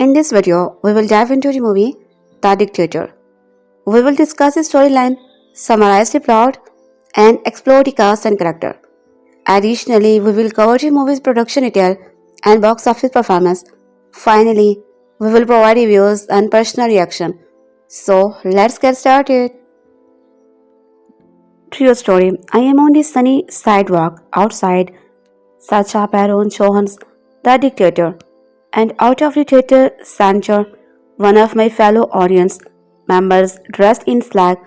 In this video, we will dive into the movie The Dictator. We will discuss the storyline, summarize the plot, and explore the cast and character. Additionally, we will cover the movie's production detail and box office performance. Finally, we will provide reviews and personal reaction. So, let's get started. True story. I am on the sunny sidewalk outside Sacha Baron Cohen's The Dictator, and out of the theater center, one of my fellow audience members dressed in slack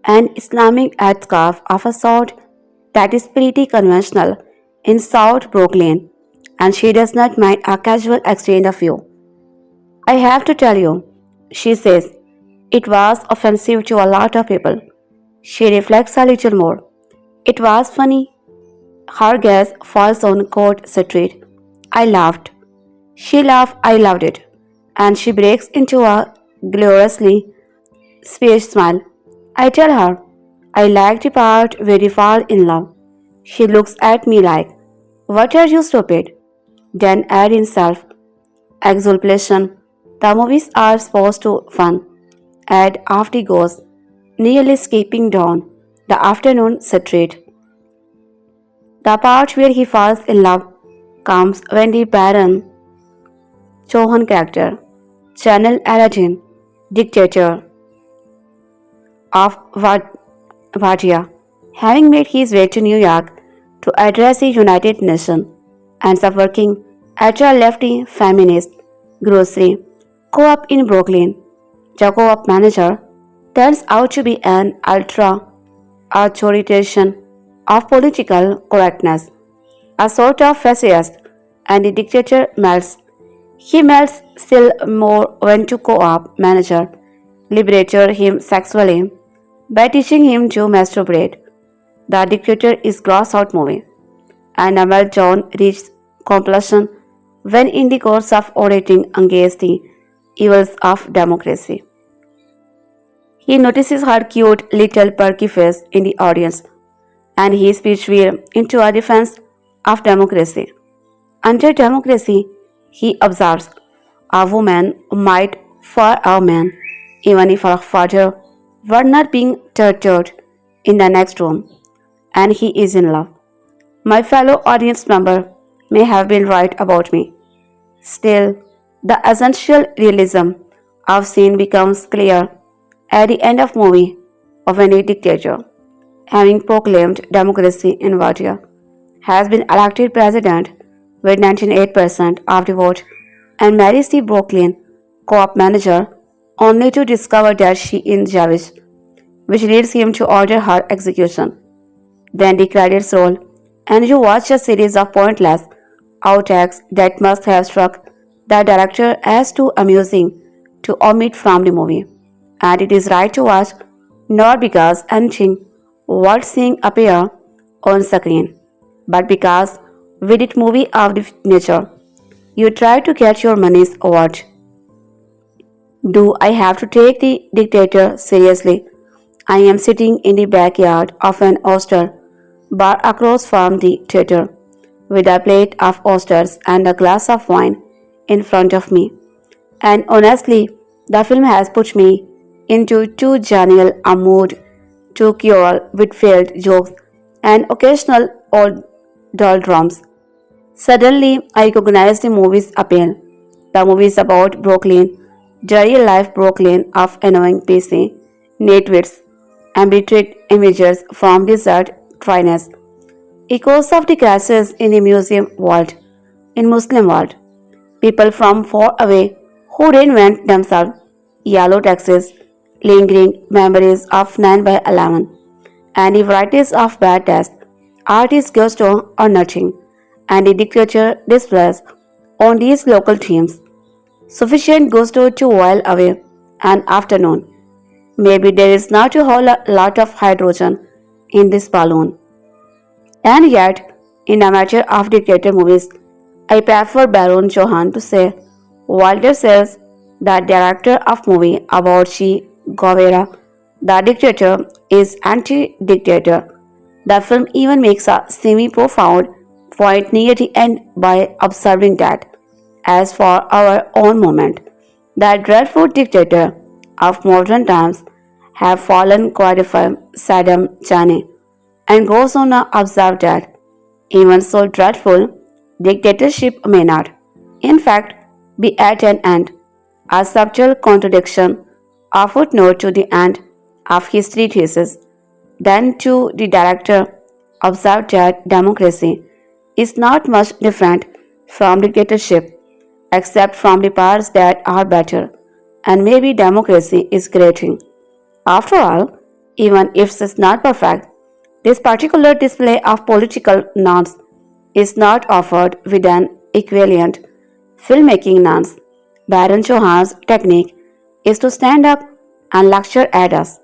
and Islamic headscarf of a sort that is pretty conventional in South Brooklyn, and she does not mind a casual exchange of view. I have to tell you, she says, it was offensive to a lot of people. She reflects a little more. It was funny. Her gaze falls on Court Street. I laughed. She laughed, I loved it. And she breaks into a gloriously space smile. I tell her, I like the part where you fall in love. She looks at me like, what are you stupid? Then add in self exultation. The movies are supposed to fun. Add after goes, nearly skipping down the afternoon street. The part where he falls in love comes when the Baron Cohen character, General Aladeen, Dictator of Wadiya, having made his way to New York to address the United Nations, ends up working at a lefty feminist grocery co-op in Brooklyn. The co-op manager turns out to be an ultra-authoritarian of political correctness, a sort of fascist, and the dictator melts. He melts still more when the co-op manager liberates him sexually by teaching him to masturbate. The Dictator is gross out movie, and Admiral John reaches completion when in the course of orating against the evils of democracy. He notices her cute little perky face in the audience, and his speech veers into a defense of democracy. Under democracy, he observes, a woman might for a man, even if her father were not being tortured in the next room, and he is in love. My fellow audience member may have been right about me. Still, the essential realism of scene becomes clear at the end of movie of any dictator, having proclaimed democracy in Wadiya, has been elected president with 98% of the vote and marries the Brooklyn co-op manager only to discover that she is Jewish, which leads him to order her execution. Then the credits roll, and you watch a series of pointless outtakes that must have struck the director as too amusing to omit from the movie. And it is right to watch, not because anything worth seeing appear on screen, but because with it movie of the nature, you try to get your money's worth. Do I have to take the dictator seriously? I am sitting in the backyard of an oyster bar across from the theater, with a plate of oysters and a glass of wine in front of me. And honestly, the film has put me into too genial a mood to quarrel with failed jokes and occasional old doldrums. Suddenly, I recognize the movie's appeal. The movie is about Brooklyn, the real life Brooklyn of annoying PC, nitwits, and betrayed images from desert dryness. Echoes of the crashes in the museum world, in Muslim world. People from far away who reinvent themselves, yellow taxis, lingering memories of 9 by 11, and the varieties of bad taste, art is gusto or nothing, and the dictator displays on these local themes. Sufficient gusto to while away an afternoon. Maybe there is not a whole lot of hydrogen in this balloon. And yet, in a matter of dictator movies, I prefer Baron Cohen to say, Walter says, the director of movie about Che Guevara, the dictator, is anti-dictator. The film even makes a semi-profound point near the end by observing that, as for our own moment, That dreadful dictator of modern times have fallen quadrified Saddam Hussein and goes on to observe that even so dreadful dictatorship may not, in fact, be at an end, a subtle contradiction, a footnote to the end of history thesis. Then, to the director, observed that democracy is not much different from dictatorship, except from the parts that are better, and maybe democracy is greater. After all, even if it's not perfect, this particular display of political nuance is not offered with an equivalent filmmaking nuance. Baron Cohen's technique is to stand up and lecture at us.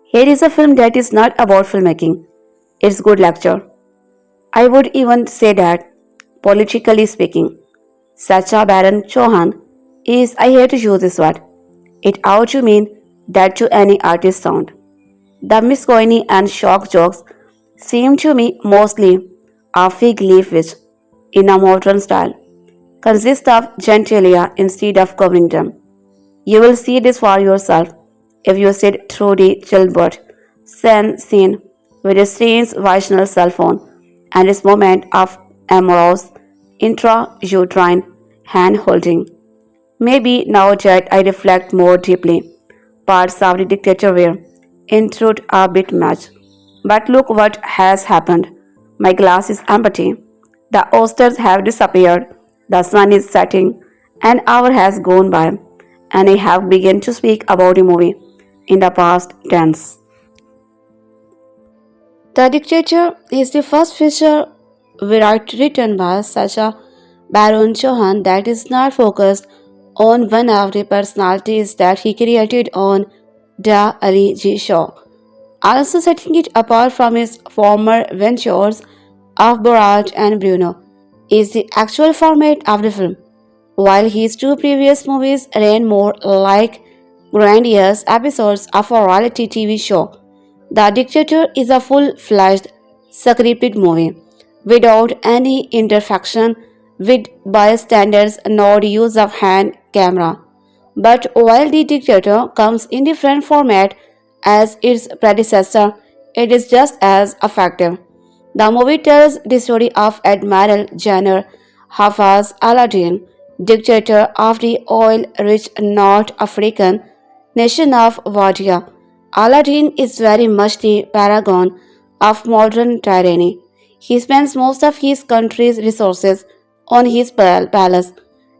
Here is a film that is not about filmmaking, it's good lecture. I would even say that, politically speaking, Sacha Baron Cohen is, I hate to use this word, it ought to mean that to any artist sound. The miscoiny and shock jokes seem to me mostly a fig leaf which, in a modern style, consist of genitalia instead of covering them. You will see this for yourself if you sit through the Gilbert scene with his strange visional cell phone and his moment of amorous intrauterine hand holding. Maybe now that I reflect more deeply, parts of the dictator were, in truth, a bit much. But look what has happened. My glass is empty. The oysters have disappeared. The sun is setting. An hour has gone by, and I have begun to speak about the movie in the past tense. The Dictator is the first feature written by Sacha Baron Cohen that is not focused on one of the personalities that he created on the Ali show, also setting it apart from his former ventures of Borat and Bruno, is the actual format of the film. While his two previous movies ran more like grandiose episodes of a reality TV show, The Dictator is a full-fledged scripted movie without any interfaction with bystanders nor use of hand camera. But while The Dictator comes in different format as its predecessor, it is just as effective. The movie tells the story of Admiral General Aladeen, dictator of the oil-rich North African nation of Wadiya. Aladeen is very much the paragon of modern tyranny. He spends most of his country's resources on his palace,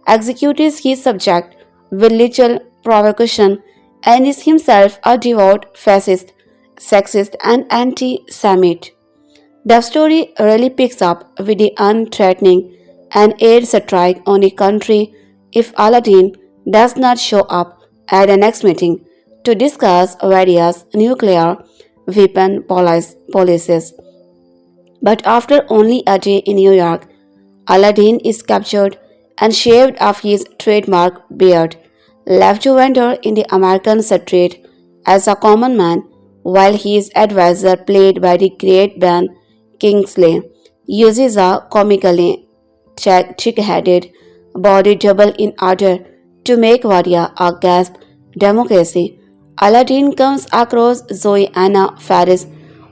executes his subject with little provocation, and is himself a devout fascist, sexist, and anti-Semite. The story really picks up with the unthreatening and air strike on the country if Aladdin does not show up at the next meeting to discuss Wadiya's nuclear weapon policies. But after only a day in New York, Aladdin is captured and shaved off his trademark beard, left to wander in the American street as a common man, while his advisor, played by the great Ben Kingsley, uses a comically chick-headed body double in order to make Wadiya a gasp democracy. Aladdin comes across Zoe Anna Faris,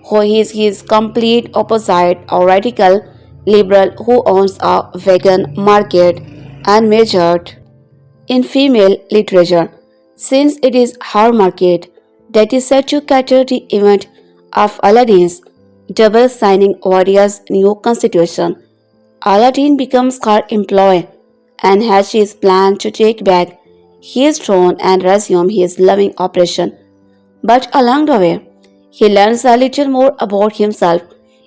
who is his complete opposite, a radical liberal who owns a vegan market and majored in female literature, since it is her market that is said to cater the event of Aladdin's double signing Wadiya's new constitution. Aladdin becomes her employee and hatches plans to take back his throne and resume his loving operation. But along the way, he learns a little more about himself.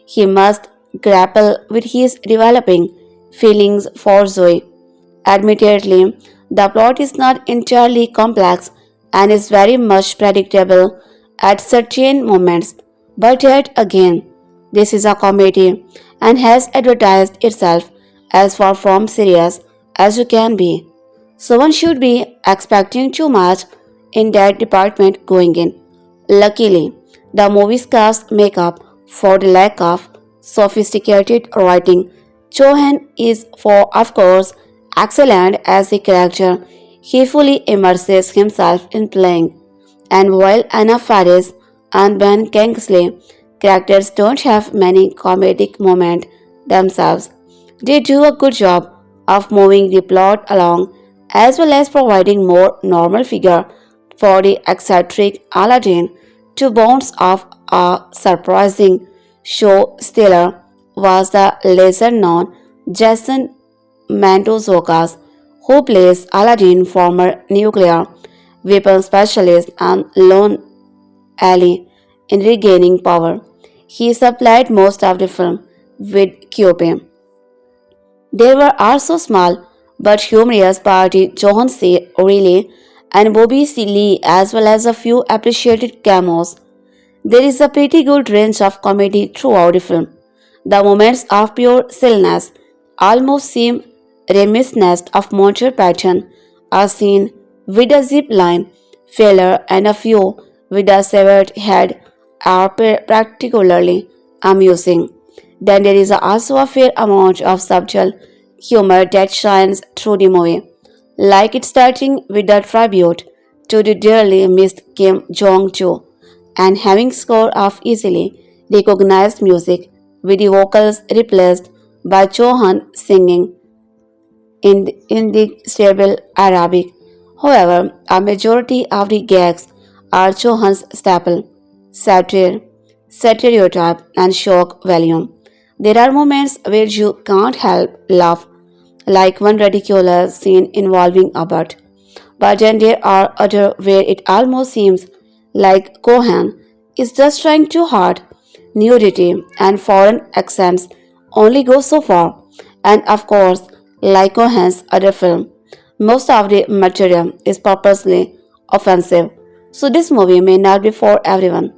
He must grapple with his developing feelings for Zoe. Admittedly, the plot is not entirely complex and is very much predictable at certain moments, but yet again, this is a comedy and has advertised itself as far from serious as you can be. So one should be expecting too much in that department going in. Luckily, the movie's cast make up for the lack of sophisticated writing. Cohen is, for of course, excellent as a character. he fully immerses himself in playing. And while Anna Faris and Ben Kingsley characters don't have many comedic moments themselves, they do a good job of moving the plot along as well as providing more normal figure for the eccentric Aladdin to bounce off. A surprising show stealer was the lesser known Jason Mantzoukas, who plays Aladdin, former nuclear weapons specialist and lone ally in regaining power. He supplied most of the film with Cupid. There were also small but humorous party John C. Reilly and Bobby C. Lee as well as a few appreciated cameos. There is a pretty good range of comedy throughout the film. The moments of pure silliness almost seem reminiscent of Monty Python, a scene with a zip line failure and a few with a severed head are particularly amusing. Then there is also a fair amount of subtle humor that shines through the movie, like it starting with a tribute to the dearly missed Kim Jong-jo and having score of easily recognized music with the vocals replaced by Johan singing in the stable Arabic. However, a majority of the gags are Johan's staple, satire, stereotype, and shock value. There are moments where you can't help laugh, like one ridiculous scene involving a bird. But then there are others where it almost seems like Cohen is just trying too hard. Nudity and foreign accents only go so far. And of course, like Cohen's other film, most of the material is purposely offensive. So this movie may not be for everyone.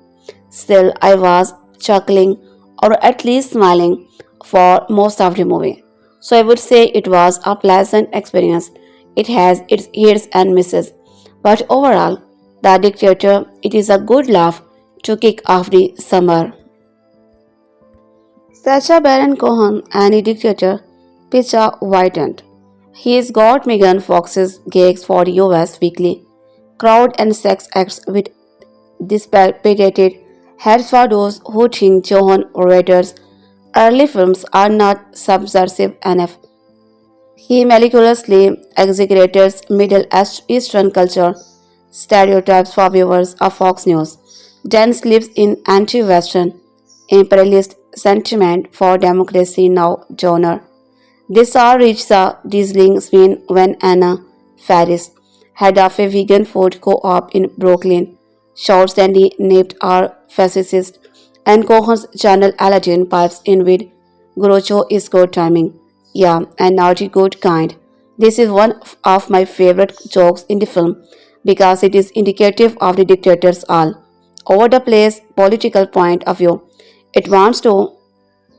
Still, I was chuckling or at least smiling for most of the movie. So I would say it was a pleasant experience. It has its hits and misses, but overall, The Dictator, it is a good laugh to kick off the summer. Sacha Baron Cohen and the Dictator pitch a widened. He's got Megan Fox's gigs for the US Weekly crowd and sex acts with dissipated heads for those who think Johan Rader's early films are not subversive enough. He meticulously exaggerates Middle Eastern culture stereotypes for viewers of Fox News, then slips in anti-Western imperialist sentiment for democracy now genre. This all reached a dizzying spin when Anna Faris, head of a vegan food co-op in Brooklyn, shouts that the named are fascist, and Cohen's General Aladeen pipes in with Groucho is good timing. Yeah, and naughty good kind. This is one of my favorite jokes in the film because it is indicative of the dictator's all over the place political point of view. It wants to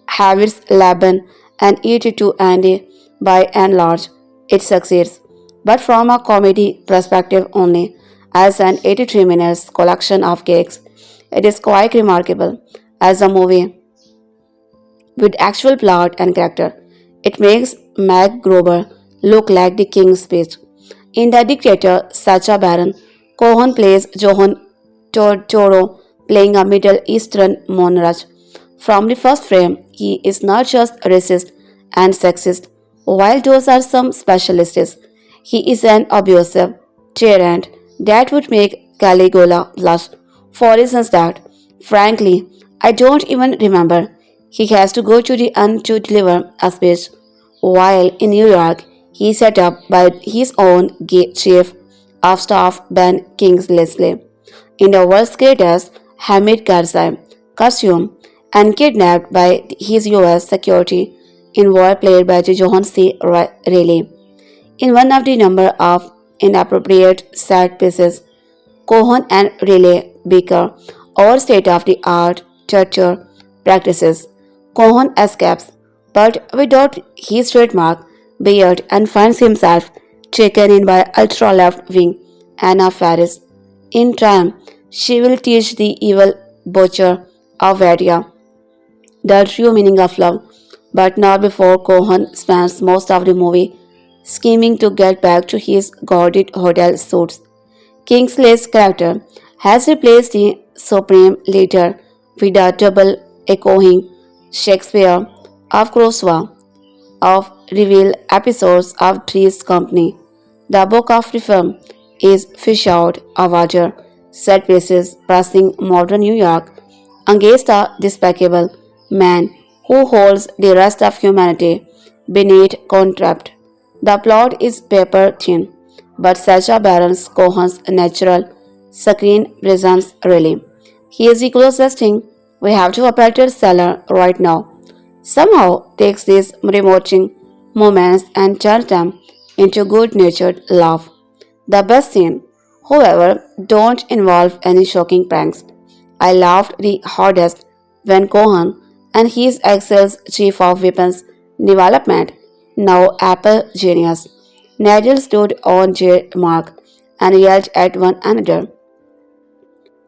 have its Laban and eat it to Andy by and large. It succeeds, but from a comedy perspective only, as an 83 minutes collection of cakes, it is quite remarkable as a movie with actual plot and character. It makes Mac Grober look like the king's speech. In The Dictator, Sacha Baron Cohen plays Johan Toro playing a Middle Eastern monarch. From the first frame, he is not just racist and sexist, while those are some specialists. He is an abusive tyrant that would make Caligula blush for reasons that, frankly, I don't even remember. He has to go to the inn to deliver a speech. While in New York, he is set up by his own chief of staff Ben Kingsley in the world's greatest Hamid Karzai costume and kidnapped by his US security envoy played by Johan C. Reilly. In one of the number of inappropriate set pieces, Cohen and Reilly bicker over state-of-the-art torture practices. Cohen escapes, but without his trademark beard and finds himself taken in by ultra-left-wing Anna Faris. In time, she will teach the evil butcher of Wadiya the true meaning of love, but not before Cohen spends most of the movie scheming to get back to his guarded hotel suites. Kingsley's character has replaced the supreme leader with a double echoing Shakespeare of Crossover of reveal episodes of Three's Company. The Book of Reform is fish out a water set pieces passing modern New York against a despicable man who holds the rest of humanity beneath contempt. The plot is paper thin, but Sacha Baron Cohen's natural screen presence really. He is the closest thing we have to a better seller right now. Somehow takes these remoting moments and turns them into good natured laugh. The best scene, however, don't involve any shocking pranks. I laughed the hardest when Cohen and his ex chief of weapons development, now Apple genius, Nigel stood on J Mark and yelled at one another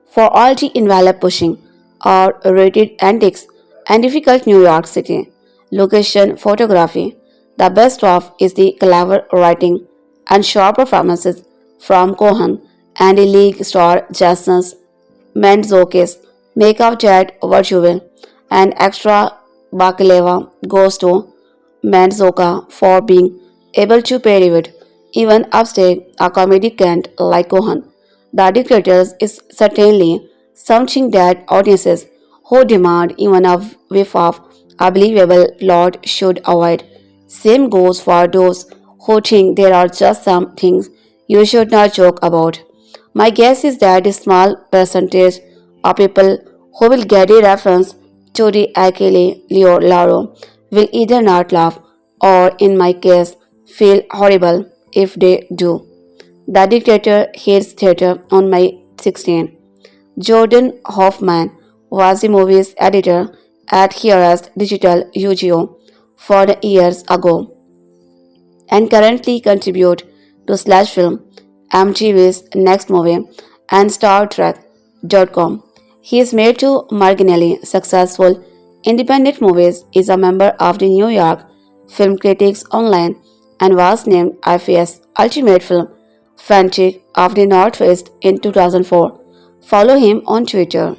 for all the envelope pushing or rated antics and difficult New York City. Location photography. The best of is the clever writing and sharp performances from Cohen and the league star Jason's Mantzoukas make of that virtual and extra baklava goes to Mantzouka for being able to parody even upstage a comedian like Cohen. The Dictators is certainly something that audiences who demand even a whiff of a believable plot should avoid. Same goes for those who think there are just some things you should not joke about. My guess is that a small percentage of people who will get a reference to the Achille Laro will either not laugh or, in my case, feel horrible if they do. The Dictator hates theater on my 16. Jordan Hoffman was the movie's editor at Hearst Digital UGO for the years ago and currently contribute to Slash Film, MTV's Next Movie, and StarTrek.com. He is married to marginally successful independent movies, is a member of the New York Film Critics Online, and was named IFA's Ultimate Film Fanatic of the Northwest in 2004. Follow him on Twitter.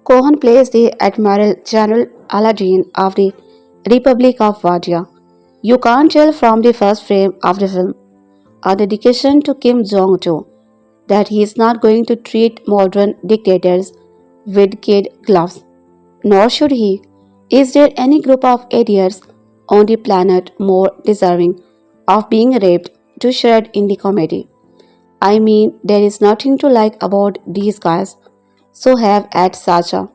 Cohen plays the Admiral General Aladeen of the Republic of Wadiya. You can't tell from the first frame of the film a dedication to Kim Jong-un that he is not going to treat modern dictators with kid gloves. Nor should he. Is there any group of idiots on the planet more deserving of being raped to shred in the comedy? I mean, there is nothing to like about these guys. So have at Sacha.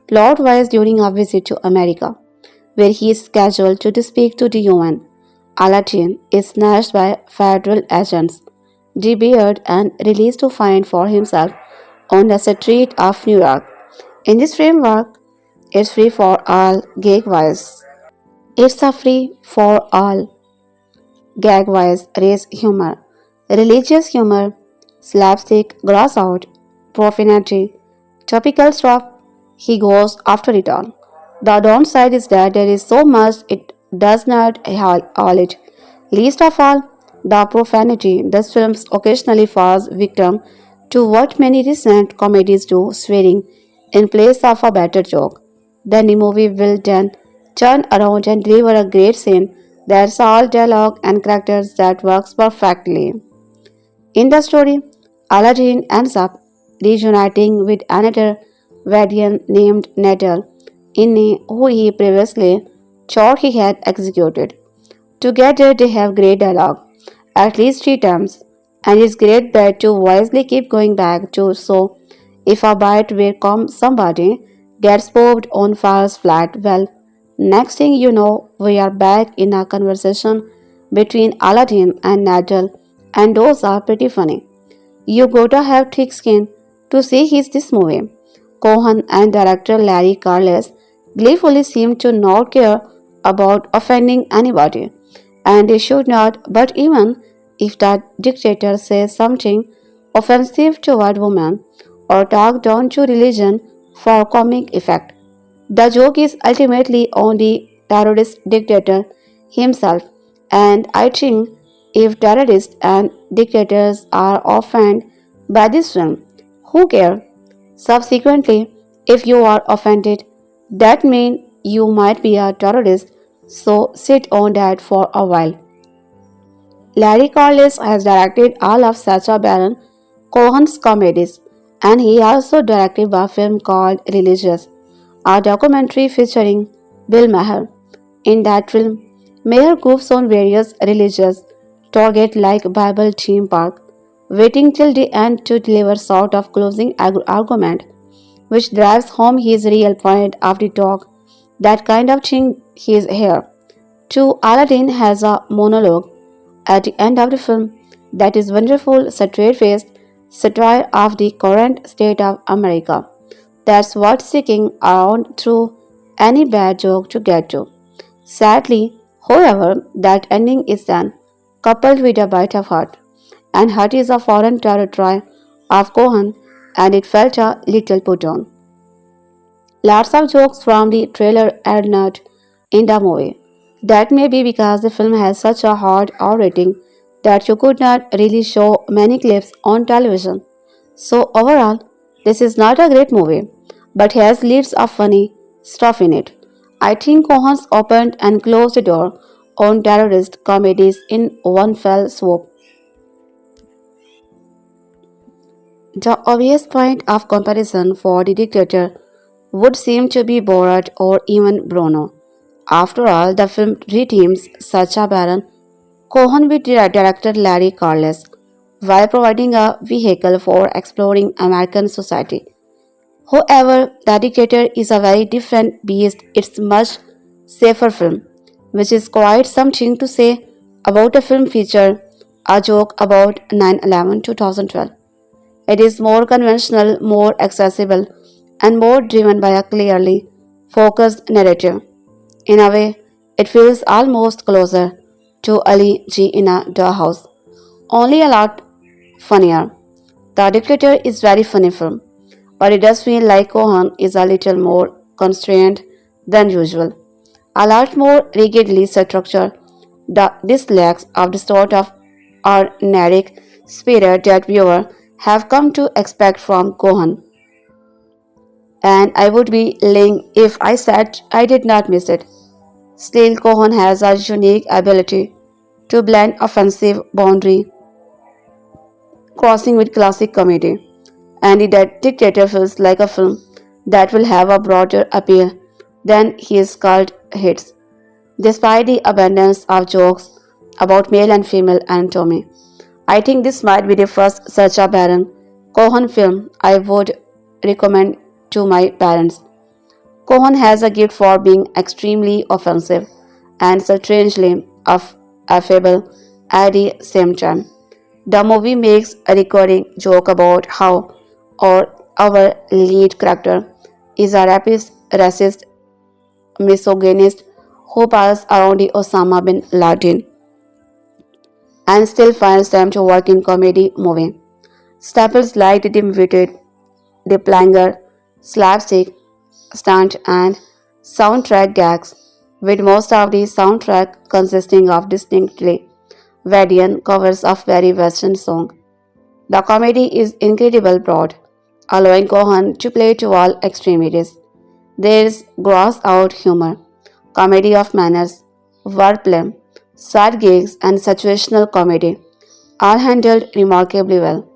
Plot wise during a visit to America, where he is scheduled to speak to the UN. Aladeen is snatched by federal agents, debarred and released to find for himself on the street of New York. In this framework, it's free for all gag wise. It's a free for all gag wise race humor, religious humor, slapstick, gross out, profanity, topical stuff. He goes after it all. The downside is that there is so much it does not all it. Least of all, the profanity. This film occasionally falls victim to what many recent comedies do, swearing in place of a better joke. Then the movie will then turn around and deliver a great scene that's all dialogue and characters that works perfectly. In the story, Aladdin ends up reuniting with another Wadian named Nettle, who he previously thought he had executed. Together they have great dialogue, at least three times, and it's great bet to wisely keep going back to so if a bite where somebody gets popped on Faris flat, well, next thing you know, we are back in a conversation between Aladdin and Nadal, and those are pretty funny. You gotta have thick skin to see this movie. Cohen and director Larry Carles gleefully seem to not care about offending anybody, and they should not, but even if the dictator says something offensive toward women or talk down to religion for comic effect, the joke is ultimately on the terrorist dictator himself. And I think if terrorists and dictators are offended by this film, who care? Subsequently, if you are offended, that means you might be a terrorist, so sit on that for a while. Larry Corliss has directed all of Sacha Baron Cohen's comedies, and he also directed a film called Religious, a documentary featuring Bill Maher. In that film, Maher goes on various religious targets like Bible theme park, waiting till the end to deliver sort of closing argument, which drives home his real point of the talk. That kind of thing he is here. Too, Aladdin has a monologue at the end of the film that is wonderful, straight-faced satire of the current state of America. That's what seeking around through any bad joke to get to. Sadly, however, that ending is done, coupled with a bite of heart. And heart is a foreign territory of Cohen, and it felt a little put on. Lots of jokes from the trailer are not in the movie. That may be because the film has such a hard R rating that you could not really show many clips on television. So, overall, this is not a great movie, but has leads of funny stuff in it. I think Cohen's opened and closed the door on terrorist comedies in one fell swoop. The obvious point of comparison for the dictator would seem to be Borat or even Bruno. After all, the film reteams Sacha Baron Cohen with director Larry Carles while providing a vehicle for exploring American society. However, The Dictator is a very different beast. It's much safer film, which is quite something to say about a film feature, a joke about 9/11 2012. It is more conventional, more accessible, and more driven by a clearly focused narrative. In a way, it feels almost closer to Ali G in a dollhouse, only a lot funnier. The Dictator is very funny film, but it does feel like Cohen is a little more constrained than usual, a lot more rigidly structured. This lacks of the sort of organic spirit that viewers have come to expect from Cohen, and I would be lying if I said I did not miss it. Still, Cohen has a unique ability to blend offensive boundary crossing with classic comedy, and The Dictator feels like a film that will have a broader appeal than his cult hits, despite the abundance of jokes about male and female anatomy. I think this might be the first Sacha Baron Cohen film I would recommend to my parents. Cohen has a gift for being extremely offensive and strangely affable at the same time. The movie makes a recurring joke about how our lead character is a racist, misogynist who passes around the Osama bin Laden and still finds time to work in comedy movie. Staples like the dim-witted, the planger, slapstick, stunt and soundtrack gags, with most of the soundtrack consisting of distinctly Wadian covers of very Western songs. The comedy is incredibly broad, allowing Cohen to play to all extremities. There is gross out humor, comedy of manners, wordplay, sad gigs, and situational comedy, all handled remarkably well.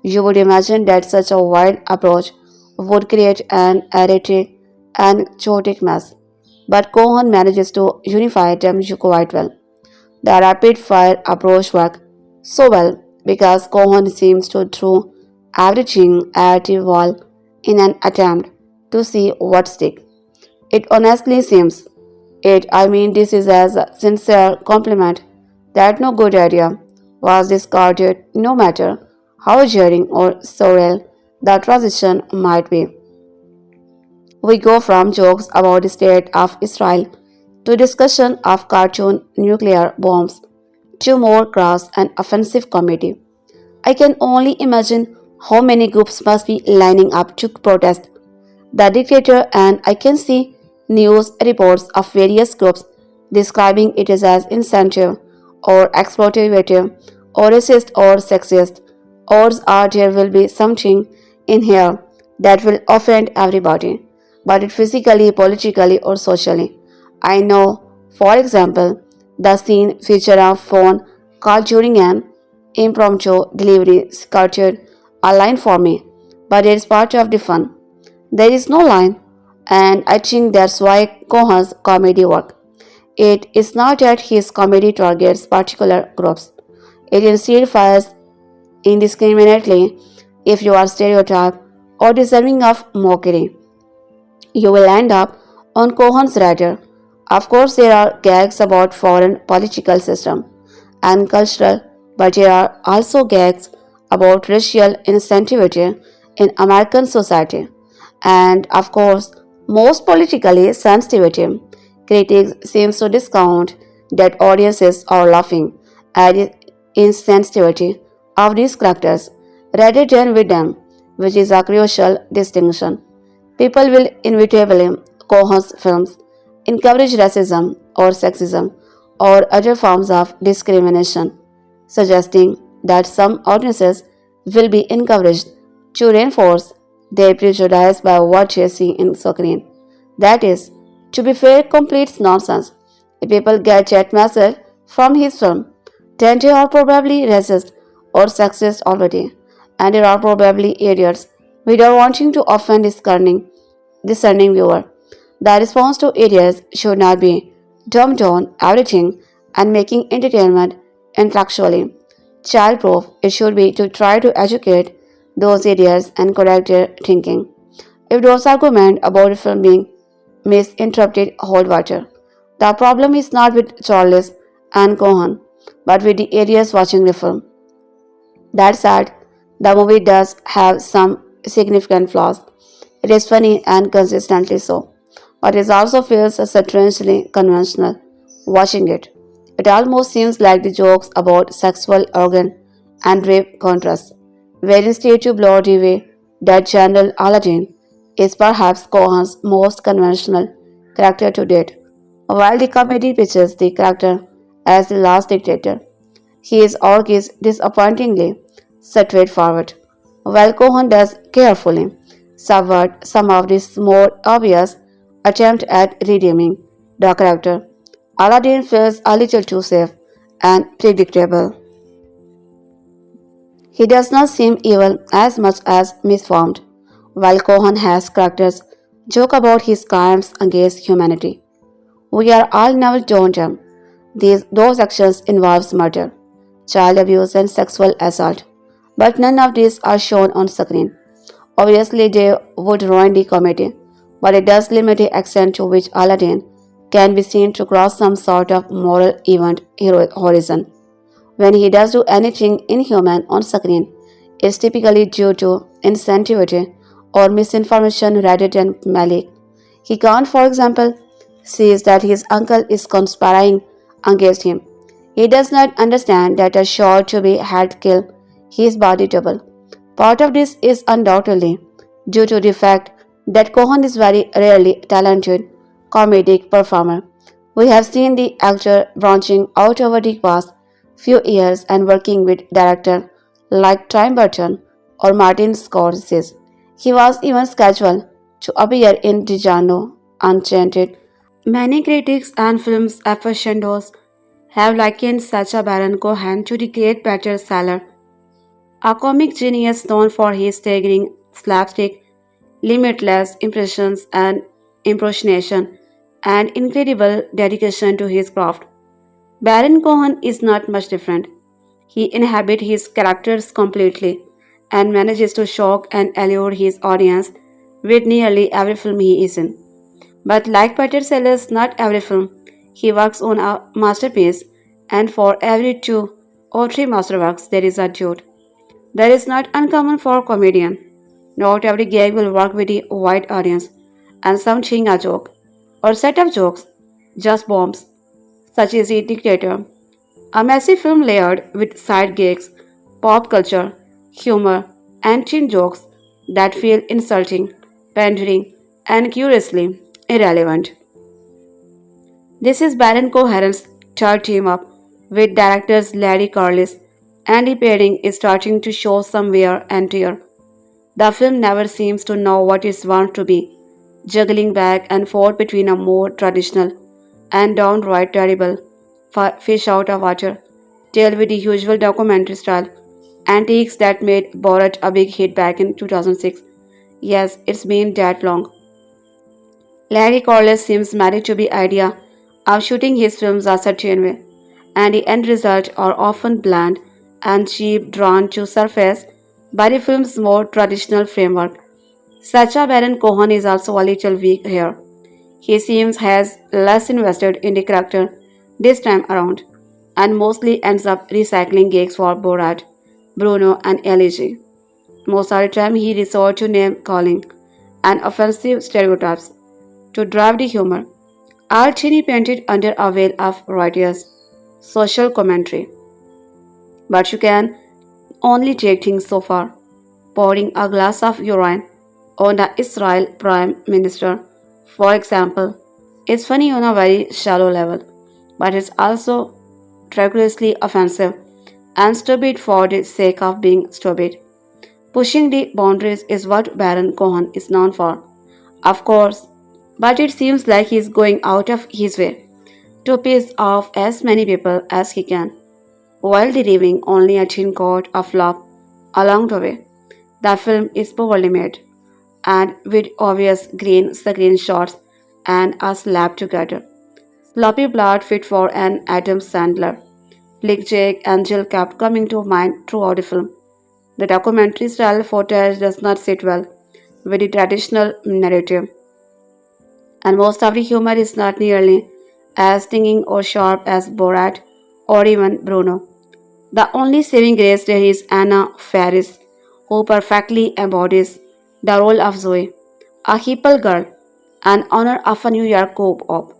You would imagine that such a wide approach would create an erratic and chaotic mess, but Cohen manages to unify them quite well. The rapid fire approach works so well because Cohen seems to throw everything at the wall in an attempt to see what sticks. It honestly seems this is as a sincere compliment that no good idea was discarded no matter how jarring or surreal the transition might be. We go from jokes about the state of Israel to discussion of cartoon nuclear bombs to more crass and offensive comedy. I can only imagine how many groups must be lining up to protest the dictator, and I can see news reports of various groups describing it as insensitive or exploitative or racist or sexist. Odds are there will be something in here that will offend everybody, but it physically, politically, or socially. I know, for example, the scene featured a phone call during an impromptu delivery skirted a line for me, but it's part of the fun. There is no line, and I think that's why Cohen's comedy work. It is not that his comedy targets particular groups. It instead fires indiscriminately if you are stereotyped or deserving of mockery. You will end up on Cohen's radar. Of course, there are gags about foreign political system and cultural, but there are also gags about racial insensitivity in American society. And of course, most politically sensitivity. Critics seem to discount that audiences are laughing at the insensitivity of these characters rather than with them, which is a crucial distinction. People will inevitably Cohen's films encourage racism or sexism or other forms of discrimination, suggesting that some audiences will be encouraged to reinforce their prejudice by what they see in screen. That is, to be fair, complete nonsense. If people get that message from his film, then they are probably racist or sexist already, and there are probably idiots without wanting to offend discerning viewer. The response to idiots should not be dumb down everything and making entertainment intellectually childproof. It should be to try to educate those idiots and correct their thinking. If those arguments about a film being misinterpreted hold water, the problem is not with Charles and Cohen, but with the idiots watching the film. That said, the movie does have some significant flaws. It is funny and consistently so, but it also feels strangely conventional watching it. It almost seems like the jokes about sexual organ and rape contrast, where instead to blow the way that General Aladeen is perhaps Cohen's most conventional character to date, while the comedy pitches the character as the last dictator. His arc is disappointingly straightforward, while Cohen does carefully subvert some of these more obvious attempts at redeeming the character. Aladdin feels a little too safe and predictable. He does not seem evil as much as misformed, while Cohen has characters joke about his crimes against humanity. We are all never done them. Those actions involves murder, child abuse and sexual assault, but none of these are shown on screen. Obviously, they would ruin the comedy, but it does limit the extent to which Aladdin can be seen to cross some sort of moral event horizon. When he does do anything inhuman on screen, it's typically due to insensitivity or misinformation rather than malice. He can't, for example, sees that his uncle is conspiring against him. He does not understand that a shot to be had killed his body double. Part of this is undoubtedly due to the fact that Cohen is very rarely talented comedic performer. We have seen the actor branching out over the past few years and working with directors like Tim Burton or Martin Scorsese. He was even scheduled to appear in Dijano Uncharted. Many critics and film aficionados have likened Sacha Baron Cohen to the great Peter Saller, a comic genius known for his staggering slapstick, limitless impressions and impersonation, and incredible dedication to his craft. Baron Cohen is not much different. He inhabits his characters completely and manages to shock and allure his audience with nearly every film he is in. But like Peter Sellers, not every film he works on a masterpiece, and for every two or three masterworks there is a dude. That is not uncommon for a comedian. Not every gag will work with a wide audience, and some ching a joke or set of jokes, just bombs, such as The Dictator, a massive film layered with side gags, pop culture, humor, and chin jokes that feel insulting, pandering, and curiously irrelevant. This is Baron Coherent's third team up, with directors Larry Carlis. Andy Pairing is starting to show some wear and tear. The film never seems to know what it wants to be, juggling back and forth between a more traditional and downright terrible fish out of water tale with the usual documentary style antiques that made Borat a big hit back in 2006. Yes, it's been that long. Larry Corliss seems married to the idea of shooting his films a certain way, and the end result are often bland and cheap, drawn to surface by the film's more traditional framework. Sacha Baron Cohen is also a little weak here. He seems has less invested in the character this time around, and mostly ends up recycling gigs for Borat, Bruno, and Elige. Most of the time, he resorts to name calling and offensive stereotypes to drive the humor, all tiny painted under a veil of righteous social commentary. But you can only take things so far. Pouring a glass of urine on the Israel Prime Minister, for example, is funny on a very shallow level, but it's also treacherously offensive and stupid for the sake of being stupid. Pushing the boundaries is what Baron Cohen is known for, of course, but it seems like he's going out of his way to piss off as many people as he can, while delivering only a thin coat of flop along the way. The film is poorly made, and with obvious green screen shots and a slap together. Sloppy plot fit for an Adam Sandler. Flick Jake and Jill kept coming to mind throughout the film. The documentary style footage does not sit well with the traditional narrative, and most of the humor is not nearly as stinging or sharp as Borat or even Bruno. The only saving grace there is Anna Faris, who perfectly embodies the role of Zoe, a hippie girl, an owner of a New York co-op,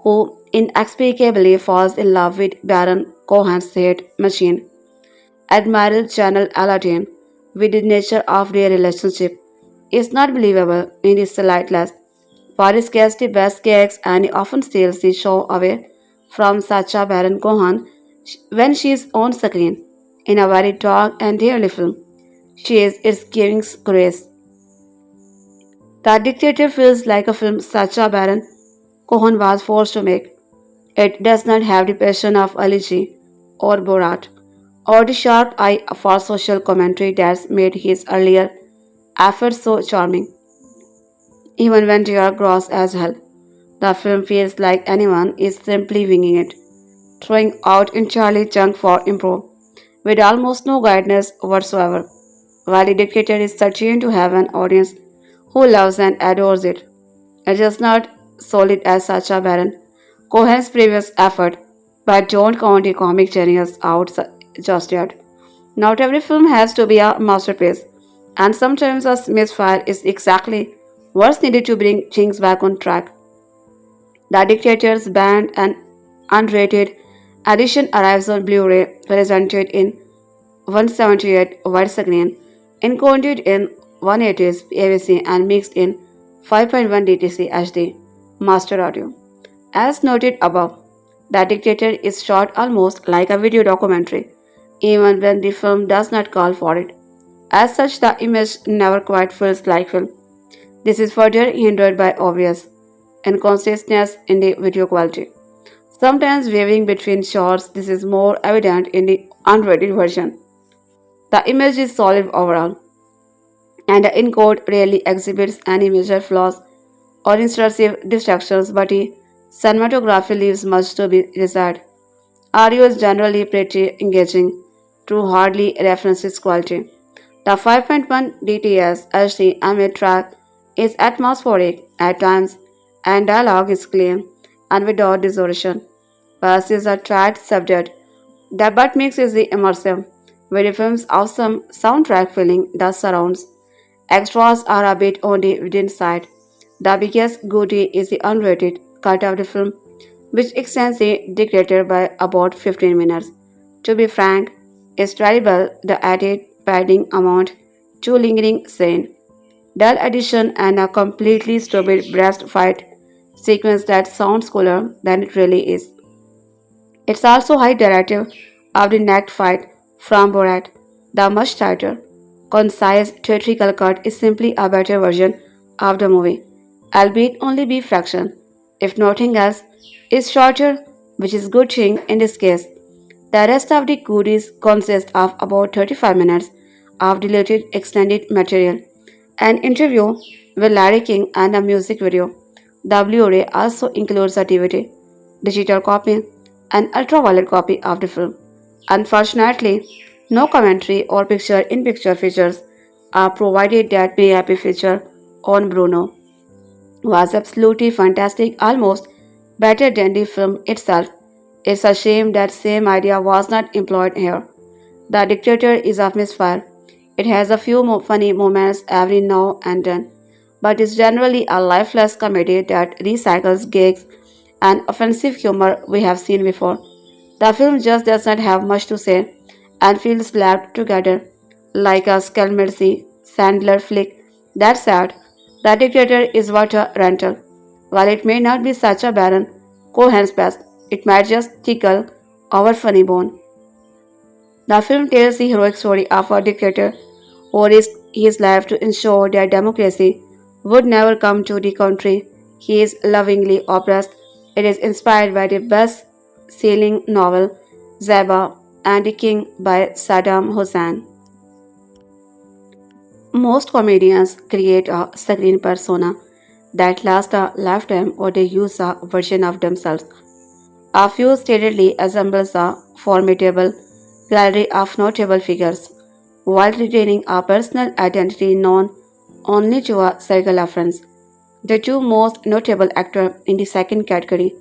who inexplicably falls in love with Baron Cohen's hate machine, Admiral General Aladeen, with the nature of their relationship, is not believable in the slightest. Faris gets the best gigs and he often steals the show away from Sacha Baron Cohen when she is on screen in a very dark and dearly film. She is its giving grace. The Dictator feels like a film Sacha Baron Cohen was forced to make. It does not have the passion of Ali or Borat, or the sharp eye for social commentary that's made his earlier efforts so charming. Even when they are gross as hell, the film feels like anyone is simply winging it, throwing out entirely junk for improv, with almost no guidance whatsoever, while the Dictator is certain to have an audience who loves and adores it. It is not solid as Sacha Baron Cohen's previous effort, but don't count the comic genius out just yet. Not every film has to be a masterpiece, and sometimes a misfire is exactly what's needed to bring things back on track. The Dictator's banned and unrated edition arrives on Blu-ray, presented in 178 widescreen, encoded in 180s AVC and mixed in 5.1 DTC HD master audio. As noted above, The Dictator is shot almost like a video documentary, even when the film does not call for it. As such, the image never quite feels like film. This is further hindered by obvious inconsistencies in the video quality. Sometimes waving between shots, this is more evident in the unrated version. The image is solid overall, and the encode rarely exhibits any major flaws or intrusive distractions, but the cinematography leaves much to be desired. Audio is generally pretty engaging, through hardly references quality. The 5.1 DTS HD MA track is atmospheric at times, and dialogue is clean and without distortion. Bass is a tad subdued. The but mix is the immersive, with the film's awesome soundtrack filling the surrounds. Extras are a bit on the within side. The biggest goodie is the unrated cut of the film, which extends the Dictator by about 15 minutes. To be frank, it's terrible the added padding amount to lingering scene, dull addition, and a completely stupid breast fight sequence that sounds cooler than it really is. It's also high directive of the neck fight from Borat. The much tighter, concise theatrical cut is simply a better version of the movie, albeit only be fraction. If nothing else, is shorter, which is good thing in this case. The rest of the goodies consist of about 35 minutes of deleted extended material, an interview with Larry King and a music video. The Blu-ray also includes a DVD, digital copy, and ultraviolet copy of the film. Unfortunately, no commentary or picture-in-picture features are provided. That may feature on Bruno was absolutely fantastic, almost better than the film itself. It's a shame that same idea was not employed here. The Dictator is a misfire. It has a few funny moments every now and then, but is generally a lifeless comedy that recycles gags and offensive humor we have seen before. The film just does not have much to say and feels slapped together like a Skelmercy Sandler flick. That said, The Dictator is what a rental. While it may not be Sacha Baron Cohen's best, it might just tickle our funny bone. The film tells the heroic story of a dictator who risked his life to ensure that democracy would never come to the country he is lovingly oppressed. It is inspired by the best-selling novel Zeba and the King by Saddam Hussein. Most comedians create a screen persona that lasts a lifetime or they use a version of themselves. A few statedly assembles a formidable gallery of notable figures, while retaining a personal identity known only to a circle of friends. The two most notable actors in the second category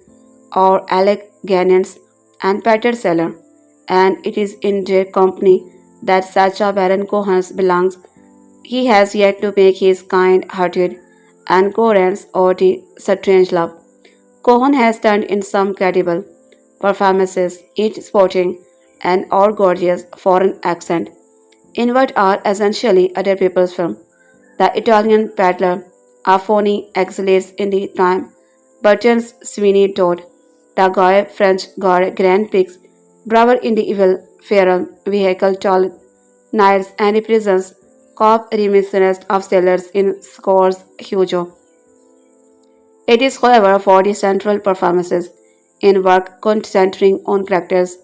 are Alec Guinness and Peter Sellers, and it is in their company that Sacha Baron Cohen belongs. He has yet to make his kind-hearted and coherence or the strange love. Cohen has turned in some credible performances, each sporting an or gorgeous foreign accent in what are essentially other people's films. The Italian Peddler, a phony exhalates in the time, Burton's Sweeney Todd, the Guy French Grand Prix, driver in the evil feral vehicle toll nights and represents cop reminiscent of sailors in Score's Hugo. It is, however, for the central performances in work concentering on characters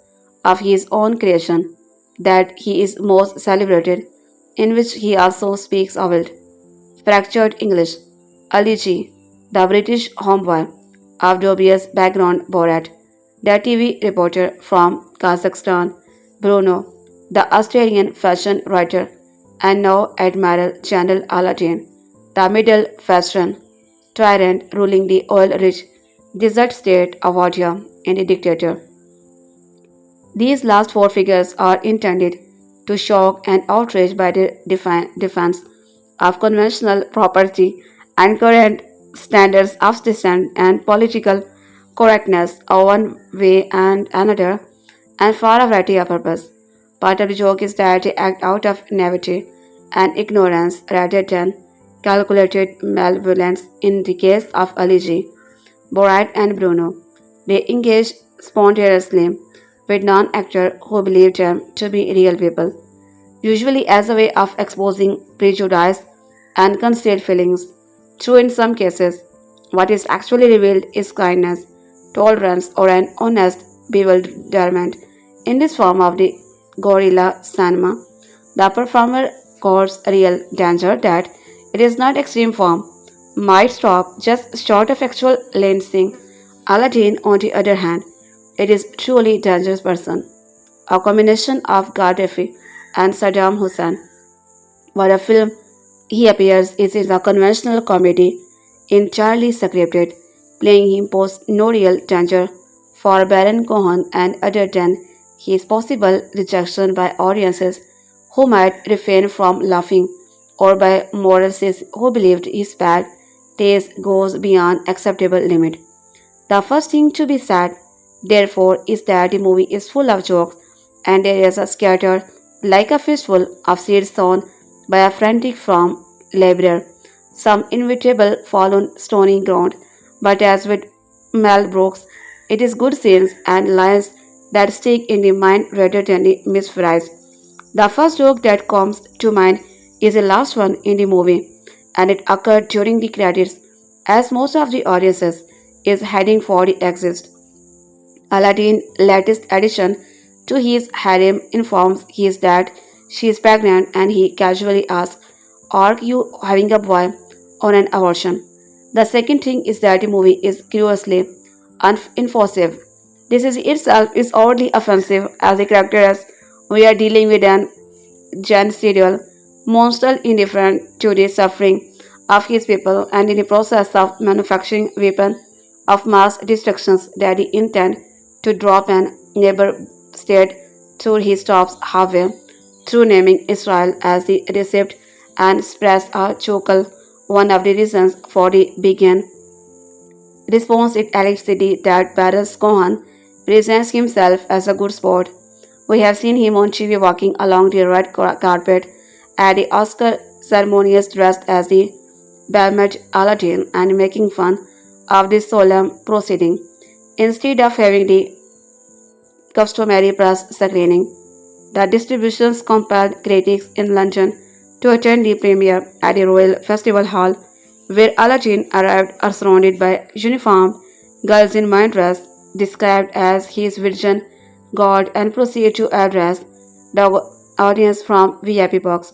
of his own creation that he is most celebrated, in which he also speaks of it. Fractured English, Ali G, the British homeboy of dubious background Borat, the TV reporter from Kazakhstan, Bruno, the Australian fashion writer, and now Admiral General Aladeen, the Middle Western tyrant ruling the oil-rich desert state of Wadiya in the dictator. These last four figures are intended to shock and outrage by the defense of conventional property and current standards of dissent and political correctness of one way and another, and for a variety of purposes. Part of the joke is that they act out of naivety and ignorance rather than calculated malevolence. In the case of Ali G, Borat and Bruno, they engage spontaneously with non-actors who believe them to be real people, usually as a way of exposing prejudice and concealed feelings. True in some cases, what is actually revealed is kindness, tolerance, or an honest bewilderment. In this form of the gorilla cinema, the performer courts real danger that it is not extreme form, might stop just short of actual lancing. Aladdin, on the other hand, it is truly dangerous person, a combination of Gaddafi and Saddam Hussein. While a film he appears is in a conventional comedy, entirely scripted, playing him poses no real danger for Baron Cohen and other than his possible rejection by audiences who might refrain from laughing or by moralists who believed his bad taste goes beyond acceptable limit. The first thing to be said, therefore, is that the movie is full of jokes and there is a scatter like a fistful of seeds sown by a frantic farm laborer, some inevitable fall on stony ground, But as with Mel Brooks, it is good scenes and lines that stick in the mind rather than the misphrase. The first joke that comes to mind is the last one in the movie, and it occurred during the credits, as most of the audiences is heading for the exit. Aladdin's latest addition to his harem informs his dad she is pregnant and he casually asks, are you having a boy or an abortion? The second thing is that the movie is curiously offensive. This is itself is oddly offensive as the characters we are dealing with an genocidal monster indifferent to the suffering of his people and in the process of manufacturing weapons of mass destruction that he intend to drop an neighbor state through he stops halfway through naming Israel as the receipt and spreads a chuckle. One of the reasons for the begin response it electricity that Baron Cohen presents himself as a good sport. We have seen him on TV walking along the red carpet at the Oscar ceremonies dressed as the Admiral Aladeen and making fun of this solemn proceeding. Instead of having the customary press screening, the distributions compelled critics in London to attend the premiere at the Royal Festival Hall, where Aladdin arrived surrounded by uniformed girls in mind dress, described as his virgin god, and proceeded to address the audience from VIP box.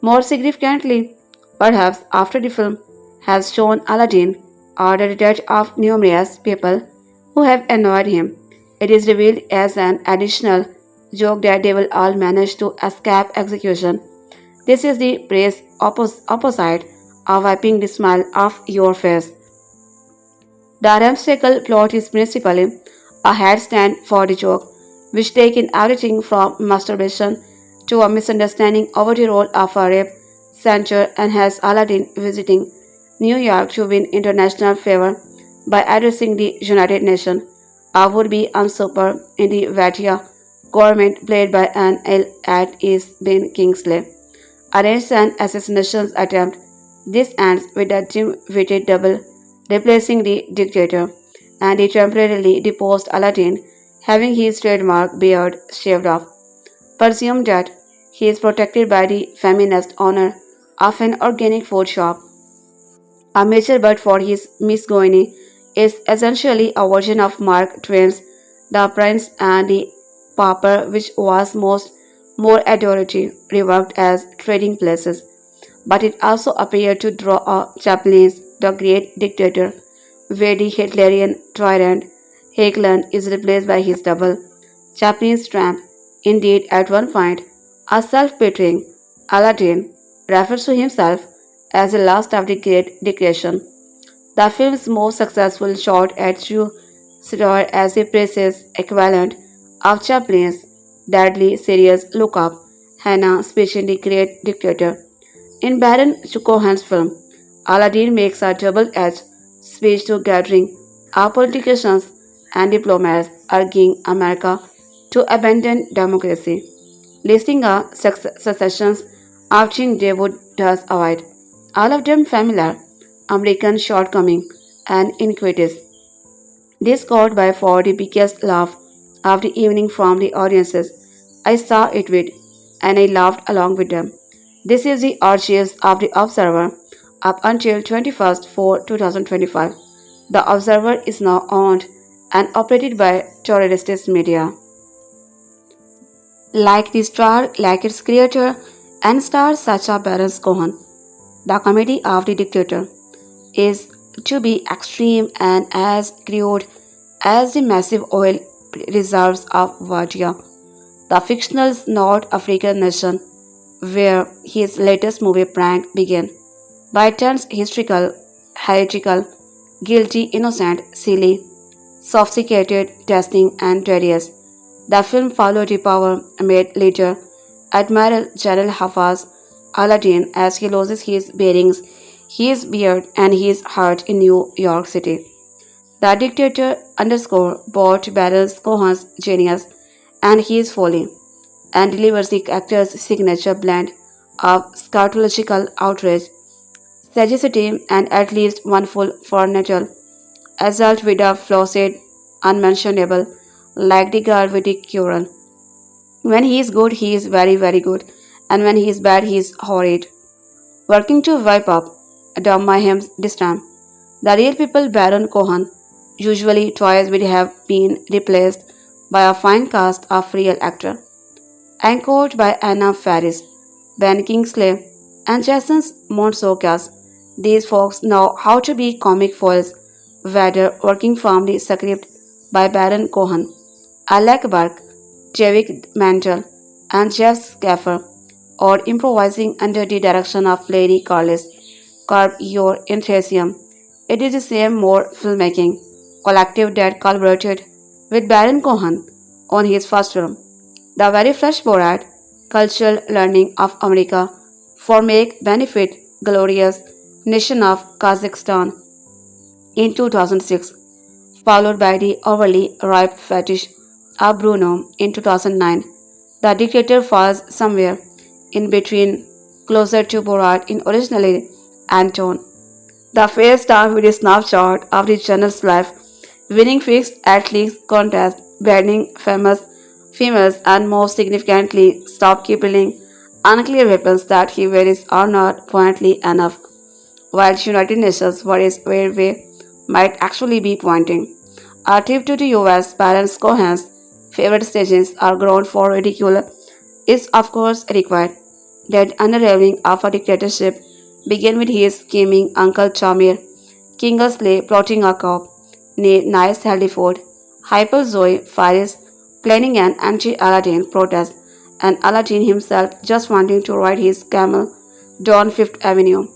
More significantly, perhaps after the film has shown Aladdin or the death of numerous people who have annoyed him, it is revealed as an additional joke that they will all manage to escape execution. This is the praise opposite of wiping the smile off your face. The ramshackle plot is principally a headstand for the joke, which take in everything from masturbation to a misunderstanding over the role of a rape center and has Aladdin visiting New York to win international favor by addressing the United Nations. A would-be usurper in the Wadiya government played by an ill at ease bin Kingsley arranges an assassination attempt. This ends with a dim-witted double replacing the dictator and the temporarily deposed Aladdin having his trademark beard shaved off. Presumed that he is protected by the feminist honor of an organic food shop. A major but for his misgoiny is essentially a version of Mark Twain's The Prince and the Pauper, which was more adoringly reworked as trading places. But it also appeared to draw a Chaplin's The Great Dictator, where the Hitlerian tyrant Hagelin is replaced by his double, Chaplin's tramp. Indeed, at one point, a self-betraying Aladdin refers to himself as the last of the great dictation. The film's most successful shot at true satire as the praises equivalent of Chaplin's deadly serious look up, Hannah speech in The Great Dictator. In Baron Cohen's film, Aladdin makes a double-edged speech to gathering of politicians and diplomats urging America to abandon democracy, listing a succession of things they would thus avoid, all of them familiar American shortcoming and iniquities. This caught by far the biggest laugh of the evening from the audiences I saw it with, and I laughed along with them. This is the archives of The Observer up until 21st 4 2025. The Observer is now owned and operated by terrorist media. Like the star, like its creator and star Sacha Baron Cohen, the comedy of the dictator is to be extreme and as crude as the massive oil reserves of Wadiya, the fictional North African nation where his latest movie prank began, by turns historical, heretical, guilty, innocent, silly, sophisticated, testing, and tedious. The film followed the power made later Admiral General Aladeen as he loses his bearings, his beard, and his heart in New York City. The dictator underscore both Baron Cohen's genius and his folly, and delivers the actor's signature blend of scatological outrage, sagacity, and at least one full frontal assault with a flaccid, unmentionable, like the girl with the curl. When he is good, he is very, very good, and when he is bad, he is horrid. Working to wipe up Dom Mayhem's this time. The real people Baron Cohen usually twice would have been replaced by a fine cast of real actor, anchored by Anna Faris, Ben Kingsley, and Jason Montsokas. These folks know how to be comic foils, whether working from the script by Baron Cohen, Alec Burke, Javik Mantle, and Jeff Schaffer, or improvising under the direction of Lady Carlis. Curb your enthusiasm. It is the same more filmmaking collective that collaborated with Baron Cohen on his first film. The very fresh Borat, cultural learning of America for make benefit glorious nation of Kazakhstan in 2006, followed by the overly ripe fetish of Bruno in 2009. The dictator falls somewhere in between, closer to Borat in originality and tone. The fair starts with a snapshot of the channel's life, winning fixed athletes contests, banning famous females, and most significantly, stop keeping unclear weapons that he wears are not pointedly enough, while United Nations worries where we might actually be pointing. A trip to the US, parents Cohen's favorite stations are ground for ridicule is of course required. That unraveling of a dictatorship began with his scheming Uncle Chamir, Kingsley plotting a coup, Nice Heliford, Hyper Zoe Faris planning an anti-Aladeen protest, and Aladeen himself just wanting to ride his camel down Fifth Avenue.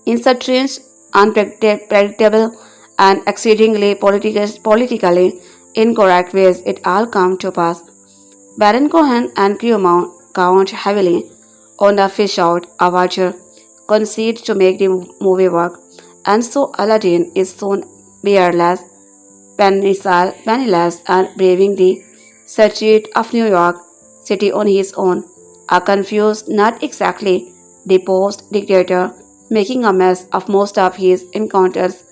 In such strange, unpredictable, and exceedingly politically incorrect ways, it all come to pass. Baron Cohen and crew count heavily on the fish out avatar concede to make the movie work, and so Aladdin is soon bearless, penniless, and braving the street of New York City on his own, a confused, not exactly deposed dictator making a mess of most of his encounters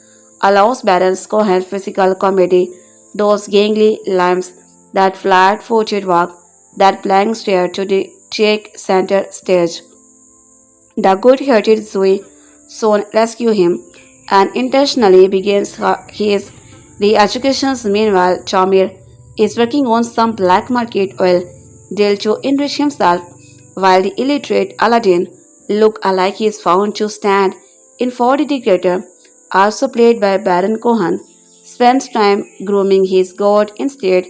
allows Baron Cohen's physical comedy, those gangly limbs, that flat-footed walk, that blank stare to the take center stage. The good-hearted Zoe soon rescues him and intentionally begins his re-education. Meanwhile, Chamir is working on some black market oil deal to enrich himself, while the illiterate Aladdin look alike he is found to stand in for the dictator, also played by Baron Cohen, spends time grooming his god instead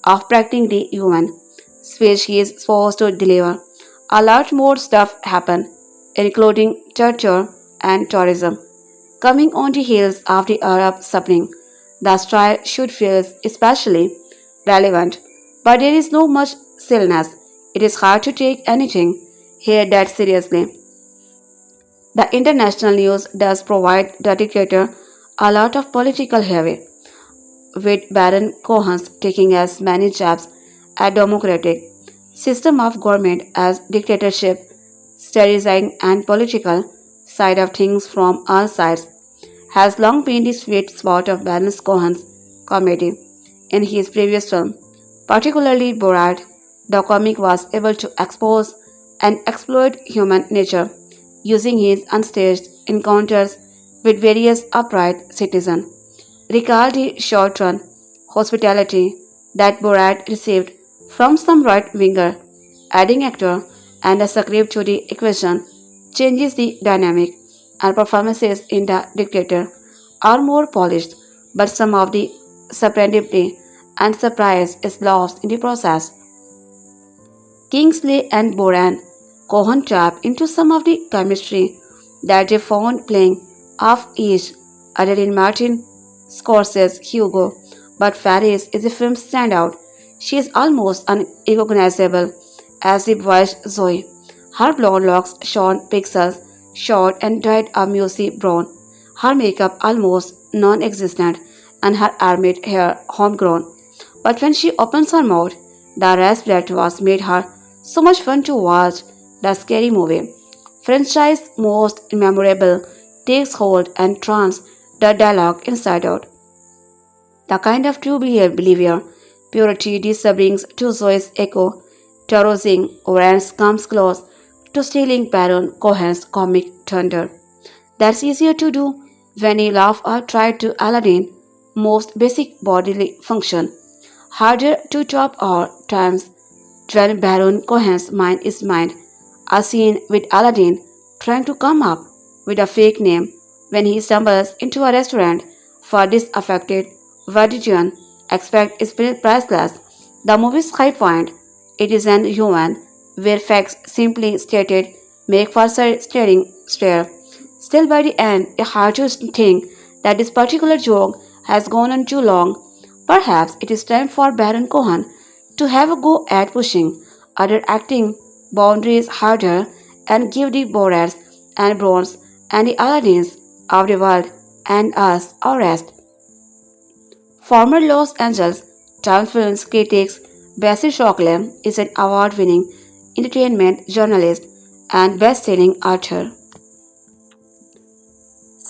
of practicing the human speech he is supposed to deliver. A lot more stuff happened, including torture and tourism. Coming on the heels of the Arab Spring, the style should feel especially relevant, but there is no much silliness. It is hard to take anything here that seriously. The international news does provide the dictator a lot of political heavy, with Baron Cohen taking as many jabs at democratic system of government as dictatorship, sterilizing and political side of things from all sides, has long been the sweet spot of Baron Cohen's comedy. In his previous film, particularly Borat, the comic was able to expose and exploit human nature using his unstaged encounters with various upright citizens. Recall the short-run hospitality that Borat received from some right-winger, adding actor and a script to the equation changes the dynamic, and performances in The Dictator are more polished, but some of the serendipity and surprise is lost in the process. Kingsley and Boran Cohen tap into some of the chemistry that they found playing off each other in Martin Scorsese's Hugo, but Faris is the film's standout. She is almost unrecognizable as the voice Zoe. Her blonde locks shone pixels short and dyed a mushy brown. Her makeup almost non-existent and her armpit hair homegrown. But when she opens her mouth, the rest that was made her so much fun to watch. The scary movie franchise most memorable takes hold and turns the dialogue inside out. The kind of true believer, purity disbrings to Zoe's echo, terrorizing Orance comes close to stealing Baron Cohen's comic thunder. That's easier to do when you laugh or try to Aladdin, most basic bodily function. Harder to top or times when Baron Cohen's mind is mind. A scene with Aladdin trying to come up with a fake name when he stumbles into a restaurant for disaffected Wadiyan expect is priceless. The movie's high point, it is an human, where facts simply stated make for staring stare. Still by the end, it's hard to think that this particular joke has gone on too long. Perhaps it is time for Baron Cohen to have a go at pushing other acting boundaries harder and give the Borats and Browns and the Aladdins of the world and us our rest. Former Los Angeles Times film critic Basil Shockley is an award-winning entertainment journalist and best-selling author.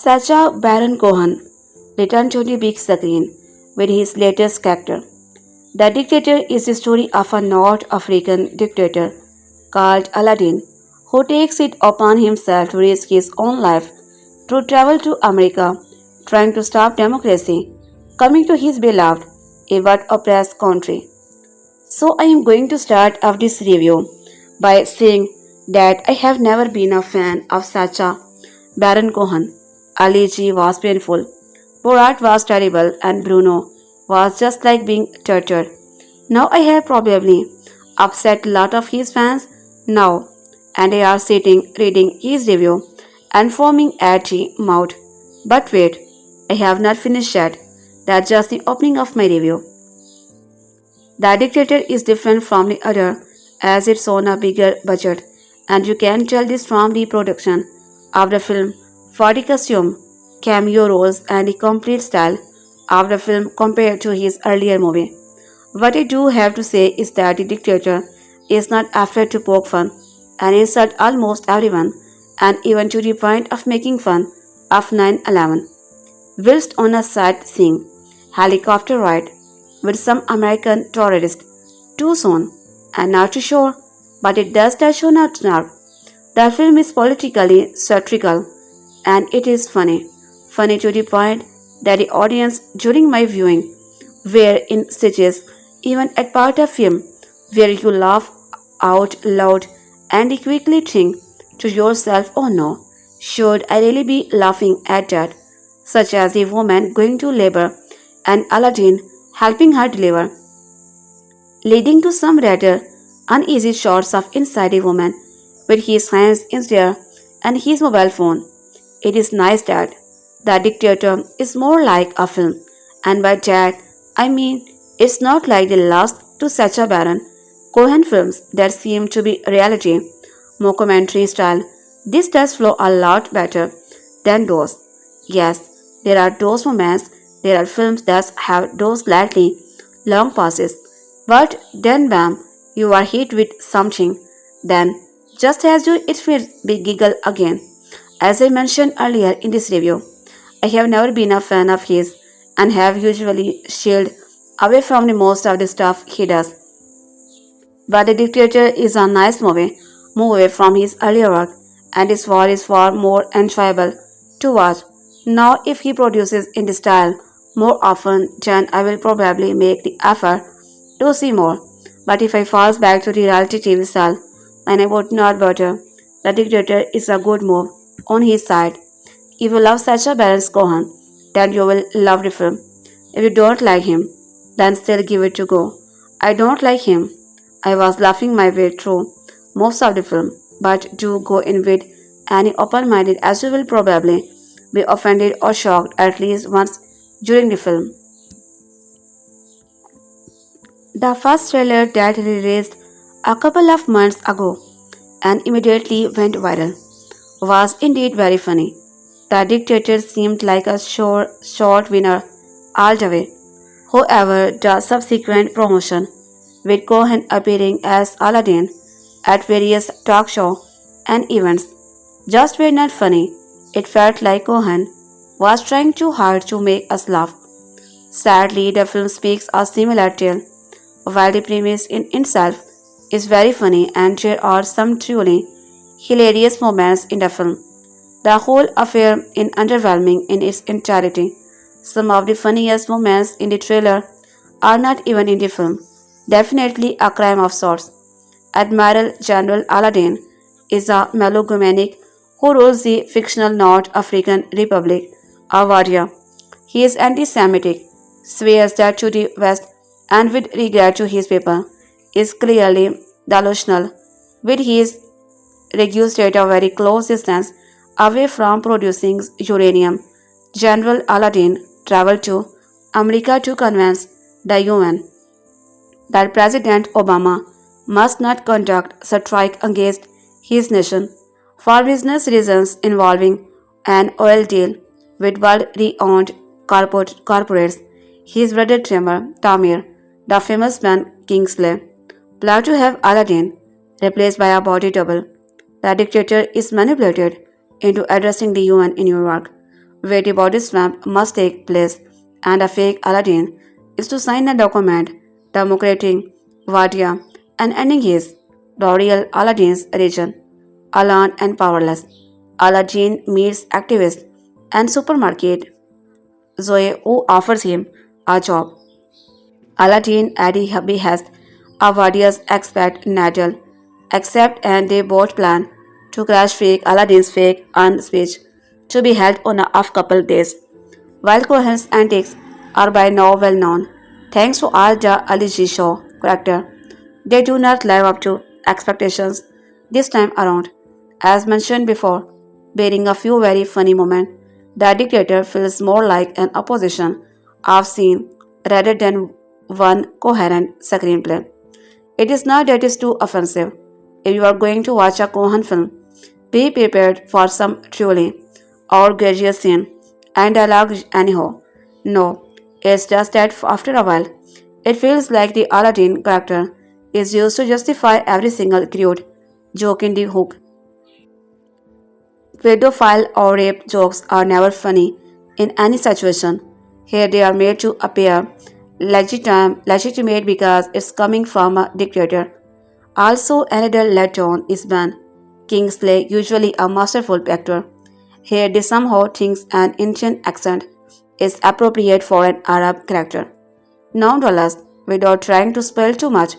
Sacha Baron Cohen returned to the big screen with his latest character. The Dictator is the story of a North African dictator called Aladeen, who takes it upon himself to risk his own life to travel to America, trying to stop democracy coming to his beloved, but oppressed country. So I am going to start off this review by saying that I have never been a fan of Sacha Baron Cohen. Ali G was painful, Borat was terrible, and Bruno was just like being tortured. Now I have probably upset a lot of his fans now, and they are sitting reading his review and foaming at the mouth. But wait, I have not finished yet. That's just the opening of my review. The Dictator is different from the other as it's on a bigger budget, and you can tell this from the production of the film, for the costume, cameo roles, and the complete style of the film compared to his earlier movie. What I do have to say is that the Dictator is not afraid to poke fun and insult almost everyone, and even to the point of making fun of 9/11. Whilst on a sightseeing helicopter ride with some American tourist. Too soon, and not too sure, but it does touch on a nerve. The film is politically satirical, and it is funny. Funny to the point that the audience during my viewing were in stitches, even at part of film where you laugh out loud and you quickly think to yourself, oh no, should I really be laughing at that? Such as the woman going to labor and Aladdin helping her deliver, leading to some rather uneasy shots of inside a woman with his hands in the air and his mobile phone. It is nice that The Dictator is more like a film, and by that I mean it's not like the last two Sacha Baron Cohen films that seem to be reality mockumentary style. This does flow a lot better than those. Yes, there are those moments, there are films that have those slightly long pauses, but then bam, you are hit with something. Then, just as you it feels big giggle again. As I mentioned earlier in this review, I have never been a fan of his and have usually shield away from the most of the stuff he does. But The Dictator is a nice movie, move away from his earlier work, and his war is far more enjoyable to watch. Now, if he produces in this style more often, then I will probably make the effort to see more. But if I fall back to the reality TV style, then I would not bother. The Dictator is a good move on his side. If you love Sacha Baron Cohen, then you will love the film. If you don't like him, then still give it to go. I don't like him. I was laughing my way through most of the film, but do go in with any open-minded as you will probably be offended or shocked at least once during the film. The first trailer that released a couple of months ago and immediately went viral was indeed very funny. The Dictator seemed like a short winner all the way. However, the subsequent promotion, with Cohen appearing as Aladdin at various talk shows and events, just were not funny. It felt like Cohen was trying too hard to make us laugh. Sadly, the film speaks a similar tale. While the premise in itself is very funny and there are some truly hilarious moments in the film, the whole affair is underwhelming in its entirety. Some of the funniest moments in the trailer are not even in the film. Definitely a crime of sorts. Admiral General Aladeen is a megalomaniac who rules the fictional North African Republic of Wadiya. He is anti Semitic, swears that to the West and with regard to his people, is clearly delusional, with his reduced at a very close distance away from producing uranium. General Aladeen traveled to America to convince the UN that President Obama must not conduct strike against his nation for business reasons involving an oil deal with world-renowned corporates. His brother Tamir, the famous man Kingsley, planned to have Aladdin replaced by a body double. The dictator is manipulated into addressing the UN in New York, where the body swap must take place, and a fake Aladdin is to sign a document democrating Wadiya and ending his, the real Aladdin's region. Alone and powerless, Aladdin meets activist and supermarket Zoe who offers him a job. Aladdin at the behest of Wadia's expert Nadal accept and they both plan to crash fake Aladdin's fake on speech to be held on a off couple days. While Cohen's antics are by now well known, thanks to all the Ali G show character, they do not live up to expectations this time around. As mentioned before, bearing a few very funny moments, the dictator feels more like an opposition of scene rather than one coherent screenplay. It is not that it's too offensive. If you are going to watch a Cohen film, be prepared for some truly outrageous scene and dialogue anyhow. No, it's just that after a while, it feels like the Aladdin character is used to justify every single crude joke in the hook. Pedophile or rape jokes are never funny in any situation. Here they are made to appear legitimate because it's coming from a dictator. Also, another letdown is Ben Kingsley, usually a masterful actor. Here they somehow thinks an Indian accent is appropriate for an Arab character. Nonetheless, without trying to spoil too much,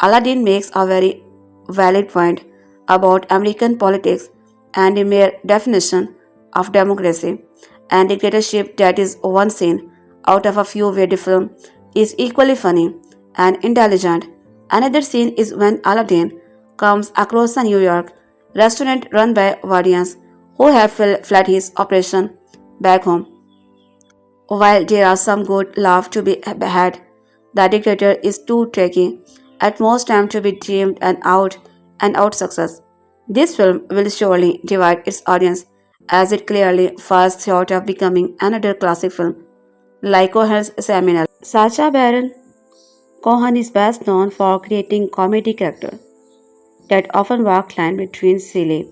Aladdin makes a very valid point about American politics and the mere definition of democracy and dictatorship that is one scene out of a few where the film is equally funny and intelligent. Another scene is when Aladdin comes across a New York restaurant run by Wadians who have fled his operation back home. While there are some good laughs to be had, the dictator is too tricky at most times to be deemed an out success. This film will surely divide its audience as it clearly falls short of becoming another classic film like Cohen's seminal. Sacha Baron Cohen is best known for creating comedy characters that often walk line between silly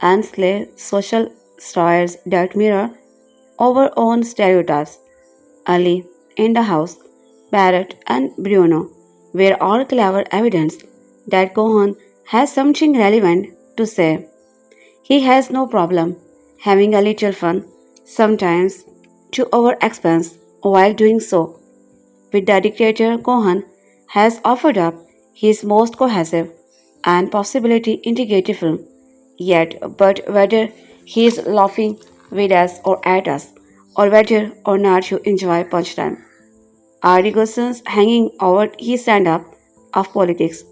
and slay social styles that mirror our own stereotypes. Ali, in the house, Barrett, and Bruno were all clever evidence that Cohen has something relevant to say. He has no problem having a little fun, sometimes to our expense, while doing so. With the dictator, Cohen has offered up his most cohesive and possibility integrated film yet, but whether he is laughing with us or at us, or whether or not you enjoy punchtime, are discussions hanging over his stand-up of politics,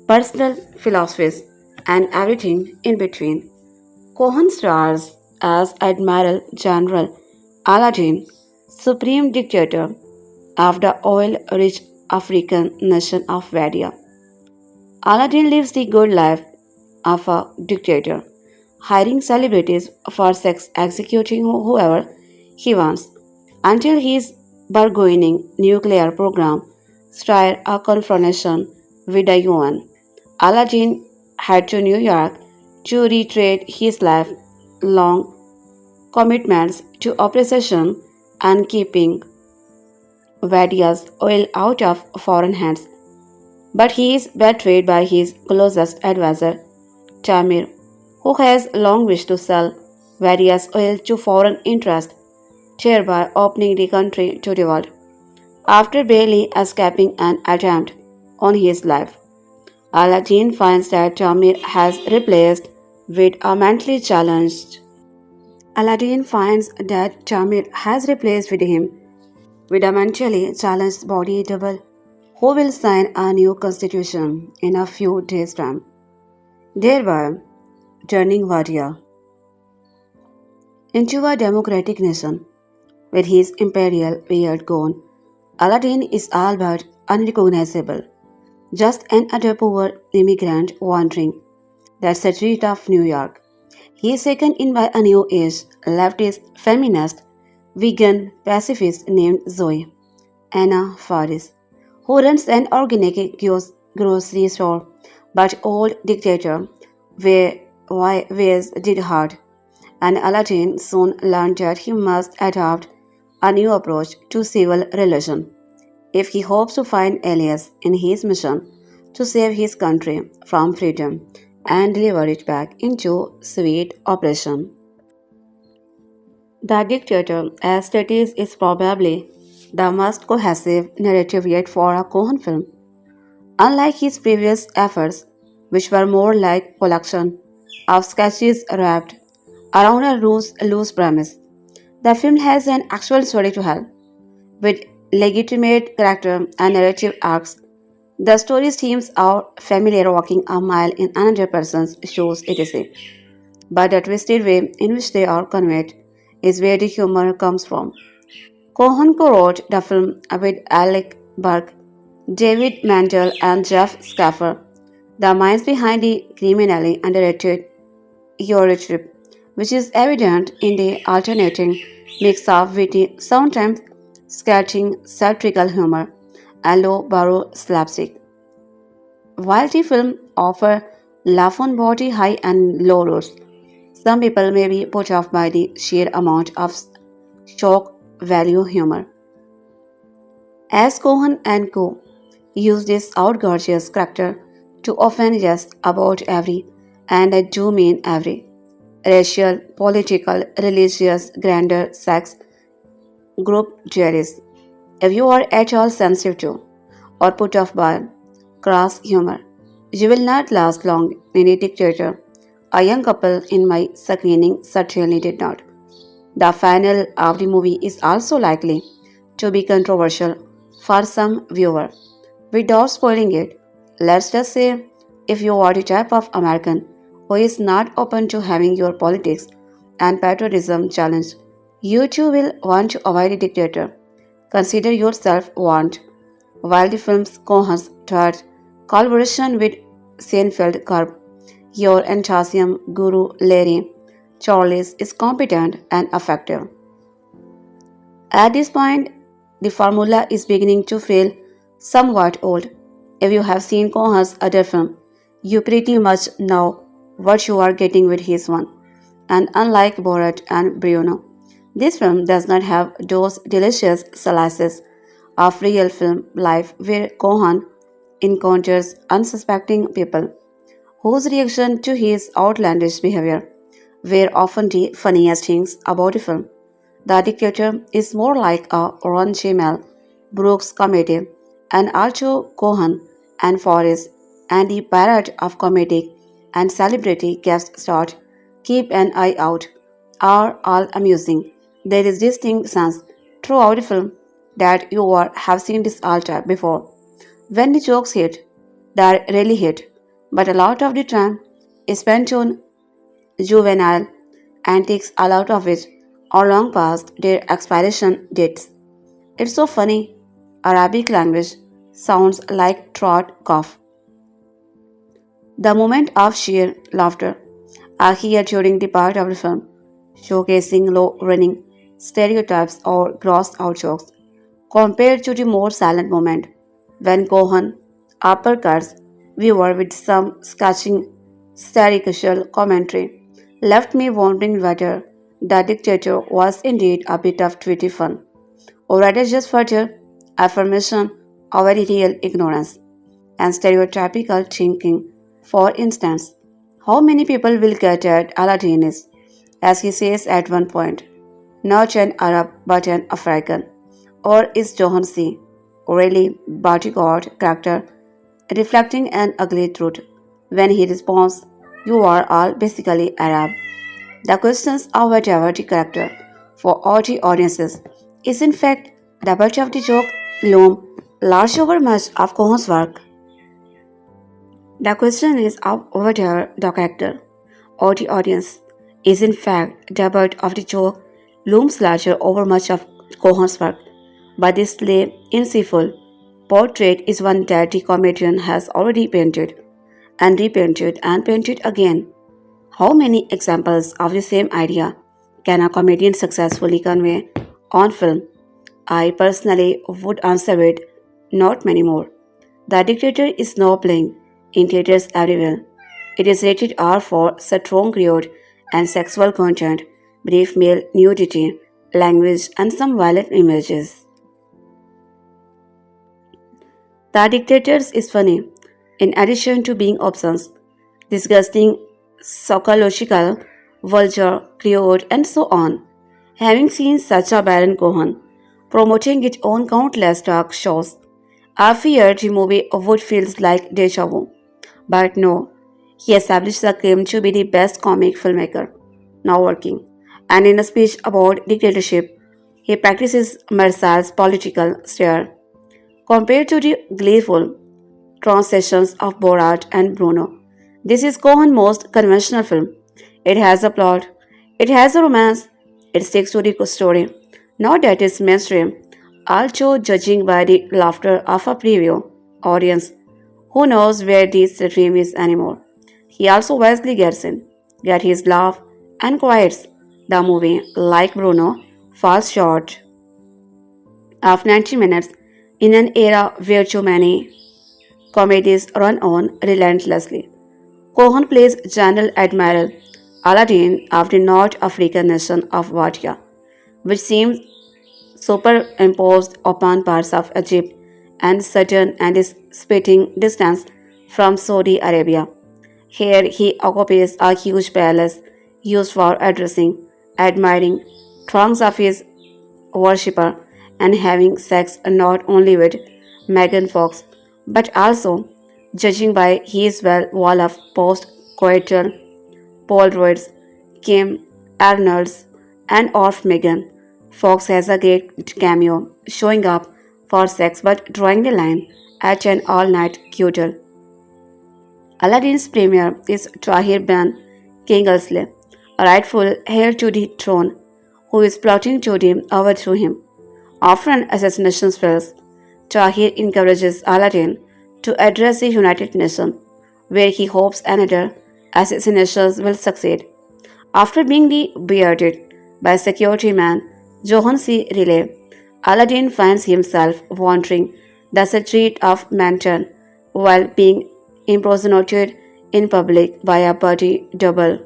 personal philosophies, and everything in between. Cohen stars as Admiral General Aladeen, supreme dictator of the oil-rich African nation of Wadiya. Aladdin lives the good life of a dictator, hiring celebrities for sex, executing whoever he wants, until his burgeoning nuclear program stirred a confrontation with the UN. Aladdin head to New York to reiterate his lifelong commitments to oppression and keeping Wadiya's oil out of foreign hands. But he is betrayed by his closest advisor, Tamir, who has long wished to sell Wadiya's oil to foreign interests, thereby opening the country to the world. After barely escaping an attempt on his life, Aladeen finds that Tamir has replaced with a mentally challenged. Aladdin finds that Tamir has replaced with him with a mentally challenged body double who will sign a new constitution in a few days' time, thereby turning Wadiya into a democratic nation. With his imperial beard gone, Aladdin is all but unrecognizable, just another poor immigrant wandering the street of New York. He is taken in by a new age, leftist, feminist, vegan, pacifist named Zoe, Anna Faris, who runs an organic grocery store, but old dictator Ways did hard, and Aladdin soon learned that he must adopt a new approach to civil relation if he hopes to find Elias in his mission to save his country from freedom and deliver it back into sweet oppression. The Dictator, as stated, is probably the most cohesive narrative yet for a Cohen film. Unlike his previous efforts, which were more like collection of sketches wrapped around a loose premise, the film has an actual story to tell, with legitimate character and narrative arcs. The story's themes are familiar walking a mile in another person's shoes, etc. But the twisted way in which they are conveyed is where the humor comes from. Cohen co-wrote the film with Alec Burke, David Mantle, and Jeff Schaffer, the minds behind the criminally underrated Eurotrip, which is evident in the alternating mix of witty, sometimes sketching satirical humor and low-borrow slapstick. While the film offers laugh on body high and low roads, some people may be put off by the sheer amount of shock value humor. As Cohen and Co. use this outrageous character to often jest about every, and I do mean every, racial, political, religious, gender, sex, group theories. If you are at all sensitive to or put off by crass humor, you will not last long in a dictator. A young couple in my screening certainly did not. The final of the movie is also likely to be controversial for some viewer. Without spoiling it, let's just say if you are the type of American who is not open to having your politics and patriotism challenged, you too will want to avoid a dictator. Consider yourself warned. While the film's Cohen's third collaboration with Seinfeld Curb, your enthusiasm guru Larry Charles is competent and effective. At this point, the formula is beginning to feel somewhat old. If you have seen Cohen's other film, you pretty much know what you are getting with his one. And unlike Borat and Bruno, this film does not have those delicious slices of real film life where Cohen encounters unsuspecting people whose reaction to his outlandish behavior were often the funniest things about the film. The Dictator is more like a Ron J. Mel Brooks comedy, and Archo Cohen and Faris and the parrot of comedic and celebrity guest stars keep an eye out are all amusing. There is distinct sense throughout the film that have seen this all time before. When the jokes hit, they really hit, but a lot of the time is spent on juvenile antics, a lot of which are long past their expiration dates. It's so funny. Arabic language sounds like trot cough. The moment of sheer laughter are here during the part of the film, showcasing low running stereotypes or gross out jokes, compared to the more silent moment when Cohen uppercuts viewer with some sketching satirical commentary left me wondering whether the dictator was indeed a bit of twitty fun, or rather just further affirmation of very real ignorance, and stereotypical thinking. For instance, how many people will get at Aladdin is, as he says at one point, not an Arab but an African? Or is Johan C. really bodyguard character reflecting an ugly truth when he responds, "You are all basically Arab"? The questions of whatever the character for all the audiences is in fact the butt of the joke loom large over much of Cohen's work. The question is of whether the character or the audience is in fact the butt of the joke looms larger over much of Cohen's work, but this slave insightful portrait is one that the comedian has already painted and repainted and painted again. How many examples of the same idea can a comedian successfully convey on film? I personally would answer it, not many more. The Dictator is now playing in theaters everywhere. It is rated R for strong crude and sexual content, brief male nudity, language, and some violent images. The Dictators is funny, in addition to being obscene, disgusting, psychological, vulgar, crude, and so on. Having seen Sacha Baron Cohen promoting its own countless talk shows, I feared the movie would feel like deja vu. But no, he established the claim to be the best comic filmmaker now working. And in a speech about dictatorship, he practices Marsal's political stare. Compared to the gleeful translations of Borat and Bruno, this is Cohen's most conventional film. It has a plot, it has a romance, it sticks to the story. Not that it's mainstream, also judging by the laughter of a preview audience who knows where this dream is anymore. He also wisely get his laugh and quiets. The movie, like Bruno, falls short of 90 minutes in an era where too many comedies run on relentlessly. Cohen plays General Admiral Aladeen of the North African nation of Wadiya, which seems superimposed upon parts of Egypt and Sudan and is spitting distance from Saudi Arabia. Here he occupies a huge palace used for addressing, admiring throngs of his worshipper and having sex not only with Megan Fox but also, judging by his wall of post-coital Polaroids, Kim Arnold's and of Megan Fox has a great cameo showing up for sex but drawing the line at an all-night cuddle. Aladdin's premier is Tahir Ben Kingsley, a rightful heir to the throne, who is plotting to overthrow him. After an assassination fails, Tahir encourages Aladdin to address the United Nations, where he hopes another assassination will succeed. After being bearded by security man Johan C. Riley, Aladdin finds himself wandering the street of Manhattan while being impersonated in public by a body double.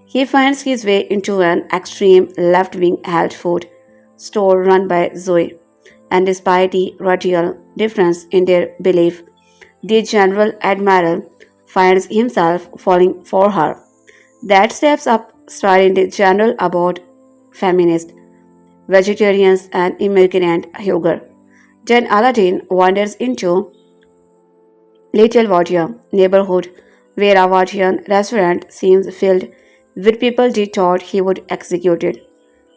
He finds his way into an extreme left-wing health food store run by Zoe, and despite the radical difference in their belief, the General Admiral finds himself falling for her. That steps up starring the general about feminists, vegetarians, and immigrant Huger. Then Aladdin wanders into Little Wadiya neighborhood where a Wadian restaurant seems filled with people he thought he would execute it.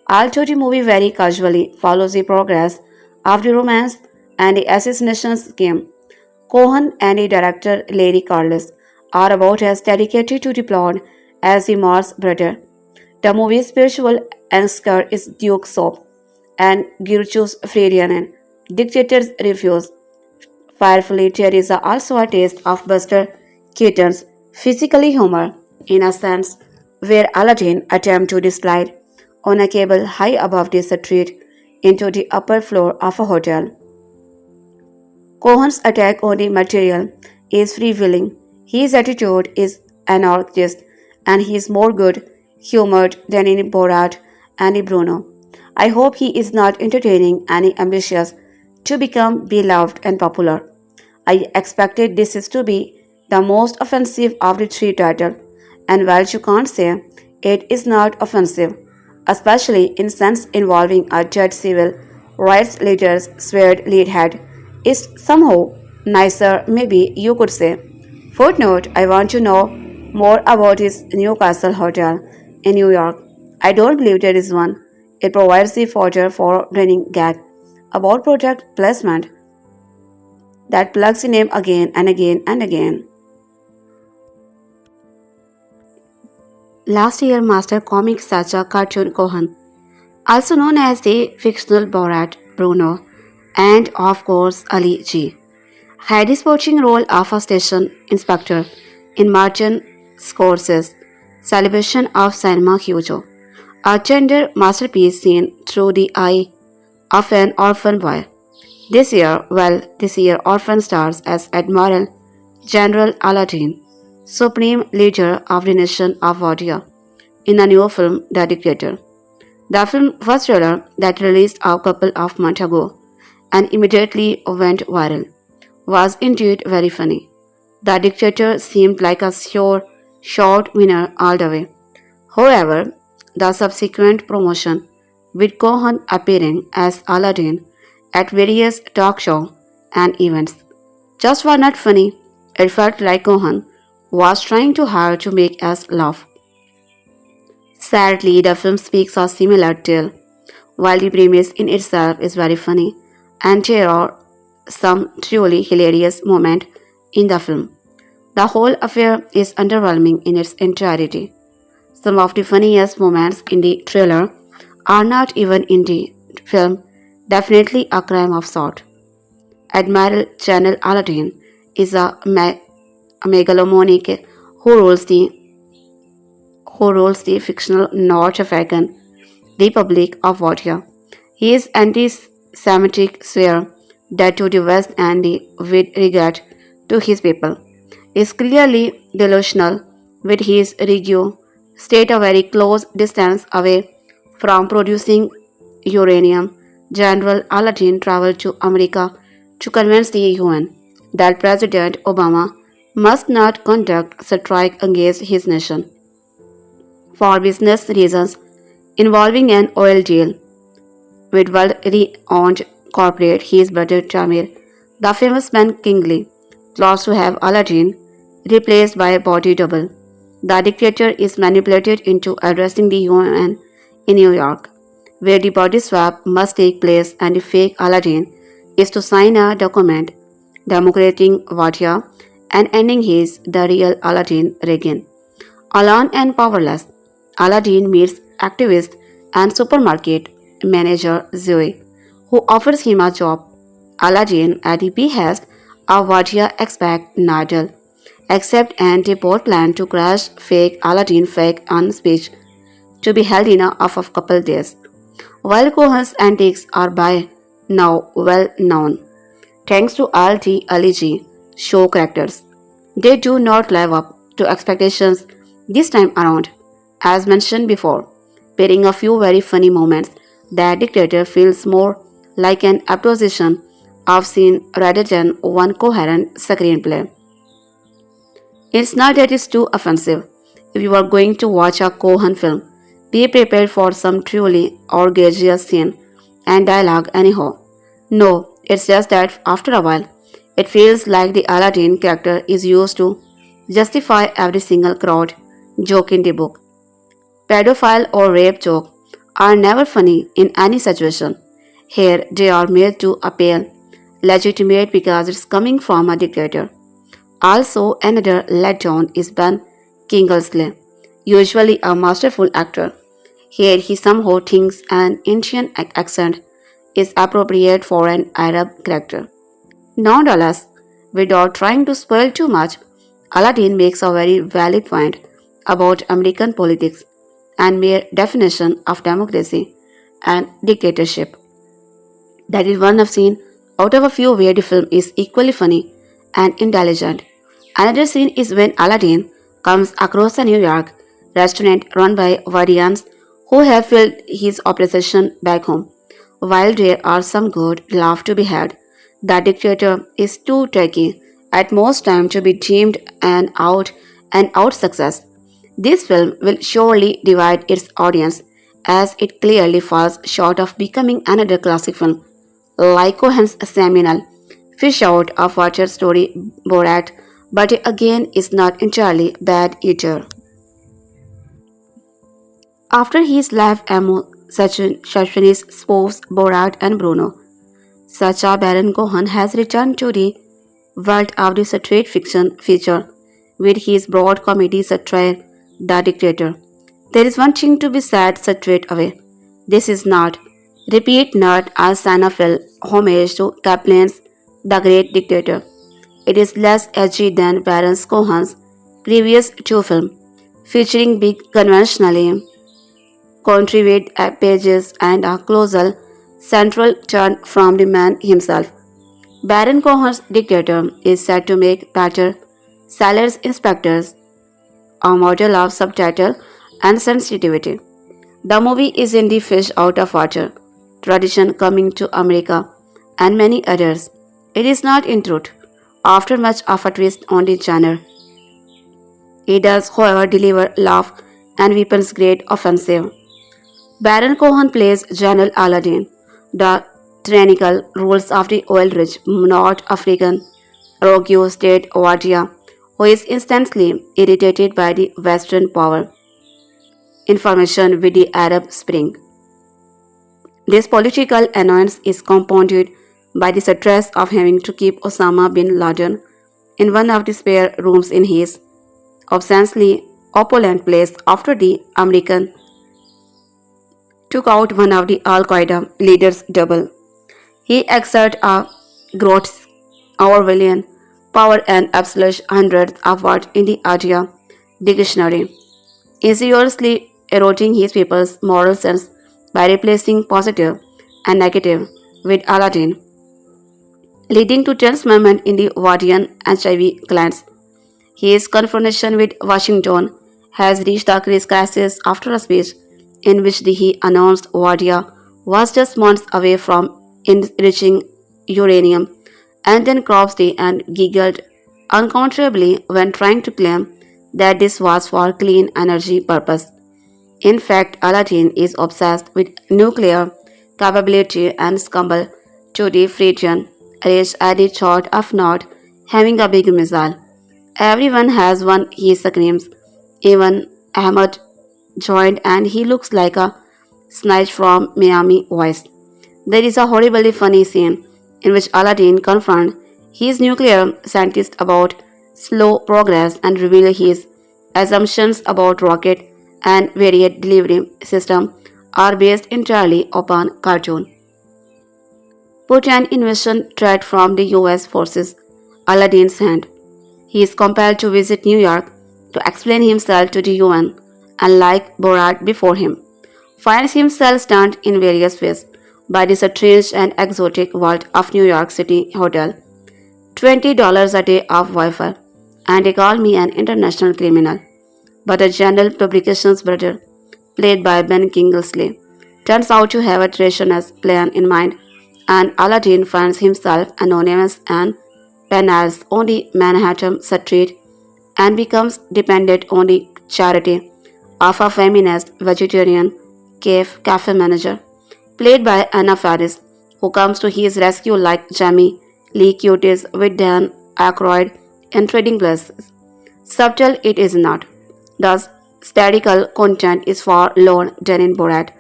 Although the movie very casually follows the progress of the romance and the assassination scheme, Cohen and the director Larry Carlos are about as dedicated to the plot as the Mars brother. The movie's spiritual anchor is Duke Soap and Gertrude Friedrichsen. Dictator's Reviews. Firefly there is also a taste of Buster Keaton's physically humor, in a sense where Aladdin attempts to slide on a cable high above the street into the upper floor of a hotel. Cohen's attack on the material is freewheeling. His attitude is anarchist and he is more good humored than in Borat and in Bruno. I hope he is not entertaining any ambitious to become beloved and popular. I expected this is to be the most offensive of the three titles, and while you can't say it is not offensive, especially in sense involving a judge civil rights leader's sweared lead head, is somehow nicer, maybe you could say. Footnote: I want to know more about his Newcastle Hotel in New York. I don't believe there is one. It provides the fodder for running gag about product placement that plugs the name again and again and again. Last year, Master Comic Sacha Cartoon Cohen, also known as the fictional Borat Bruno, and of course Ali G, had the sporting role of a station inspector in Martin Scorsese's celebration of cinema Hugo, a gender masterpiece seen through the eye of an orphan boy. This year Orphan stars as Admiral General Aladeen, supreme leader of the nation of Wadiya, in a new film, The Dictator. The film first trailer that released a couple of months ago and immediately went viral was indeed very funny. The Dictator seemed like a sure short winner all the way. However, the subsequent promotion, with Cohen appearing as Aladdin at various talk shows and events, just were not funny. It felt like Cohen was trying too hard to make us laugh. Sadly, the film speaks a similar tale. While the premise in itself is very funny, and there are some truly hilarious moments in the film, the whole affair is underwhelming in its entirety. Some of the funniest moments in the trailer are not even in the film, definitely a crime of sort. Admiral General Aladeen is a megalomaniac who rules the fictional North African Republic of Wadiya. He is anti-Semitic, swear that to the West and with regard to his people, is clearly delusional with his regime, stayed a very close distance away from producing uranium. General Aladeen traveled to America to convince the UN that President Obama must not conduct strike against his nation for business reasons involving an oil deal with world-renowned corporate his brother Jamir, the famous man Kingsley, plots to have Aladdin replaced by a body double. The dictator is manipulated into addressing the UN in New York, where the body swap must take place, and the fake Aladdin is to sign a document democrating Wadiya and ending his the real Aladdin Reagan. Alone and powerless, Aladdin meets activist and supermarket manager Zoe, who offers him a job. Aladdin, at the behest of Wadiya expert Nadal, accept, and they both plan to crash fake Aladdin fake on speech to be held in a couple days. While Cohen's antics are by now well known, thanks to all the Ali G show characters, they do not live up to expectations this time around. As mentioned before, pairing a few very funny moments, the dictator feels more like an opposition of scene rather than one coherent screenplay. It's not that it's too offensive. If you are going to watch a Cohen film, be prepared for some truly outrageous scene and dialogue anyhow. No, it's just that after a while, it feels like the Aladdin character is used to justify every single crowd joke in the book. Pedophile or rape joke are never funny in any situation. Here they are made to appear legitimate because it's coming from a dictator. Also, another letdown is Ben Kingsley, usually a masterful actor. Here he somehow thinks an Indian accent is appropriate for an Arab character. Nonetheless, without trying to spoil too much, Aladdin makes a very valid point about American politics and mere definition of democracy and dictatorship. That is one I've seen out of a few where the film is equally funny and intelligent. Another scene is when Aladdin comes across a New York restaurant run by Wadians who have filled his opposition back home. while there are some good laugh to be had, the dictator is too tricky at most time to be deemed an out success. This film will surely divide its audience as it clearly falls short of becoming another classic film like Cohen's seminal Fish Out of Water story Borat, but it again is not entirely bad either. After his live ammo Sachini's spoofs Borat and Bruno, Sacha Baron Cohen has returned to the world of the straight fiction feature with his broad comedy satire The Dictator. There is one thing to be said straight away. This is not, repeat not a Seinfeld homage to Kaplan's The Great Dictator. It is less edgy than Baron Cohen's previous two films, featuring big conventionally contrived pages and a colossal central turn from the man himself. Baron Cohen's Dictator is said to make better sellers inspectors, a model of subtitle and sensitivity. The movie is in the fish out of water tradition coming to America and many others. It is not in truth, after much of a twist on the genre. It does, however, deliver laugh and weapons grade offensive. Baron Cohen plays General Aladeen, the tyrannical rules of the oil-rich North African rogue state Wadiya, who is instantly irritated by the Western power information with the Arab Spring. This political annoyance is compounded by the stress of having to keep Osama bin Laden in one of the spare rooms in his obscenely opulent place after the American took out one of the Al Qaeda leaders' double. He exerted a grotesque, Orwellian power and absolute hundreds of words in the Adia dictionary, insidiously eroding his people's moral sense by replacing positive and negative with Aladdin, leading to tense moment in the Wadian HIV clans. His confrontation with Washington has reached a crisis after a speech in which he announced Wadiya was just months away from enriching uranium and then Cropsey and giggled uncontrollably when trying to claim that this was for clean energy purpose. In fact, Aladdin is obsessed with nuclear capability and scumble to the Frisian rage at the thought of not having a big missile. Everyone has one, he screams. Even Ahmed joined and he looks like a snitch from Miami Vice. There is a horribly funny scene in which Aladdin confronts his nuclear scientist about slow progress and reveal his assumptions about rocket and varied delivery system are based entirely upon cartoon. Put an invasion threat from the US forces Aladdin's hand. He is compelled to visit New York to explain himself to the UN and like Borat before him, finds himself stunned in various ways by the strange and exotic world of New York City hotel, $20 a day of Wi-Fi, and they call me an international criminal. But a general publications brother, played by Ben Kingsley, turns out to have a treasonous plan in mind, and Aladdin finds himself anonymous and penniless on the Manhattan street and becomes dependent on the charity of a feminist vegetarian cafe manager, played by Anna Faris, who comes to his rescue like Jamie Lee Curtis with Dan Aykroyd in Trading Places. Subtle it is not. Thus, satirical content is far lower than in Borat,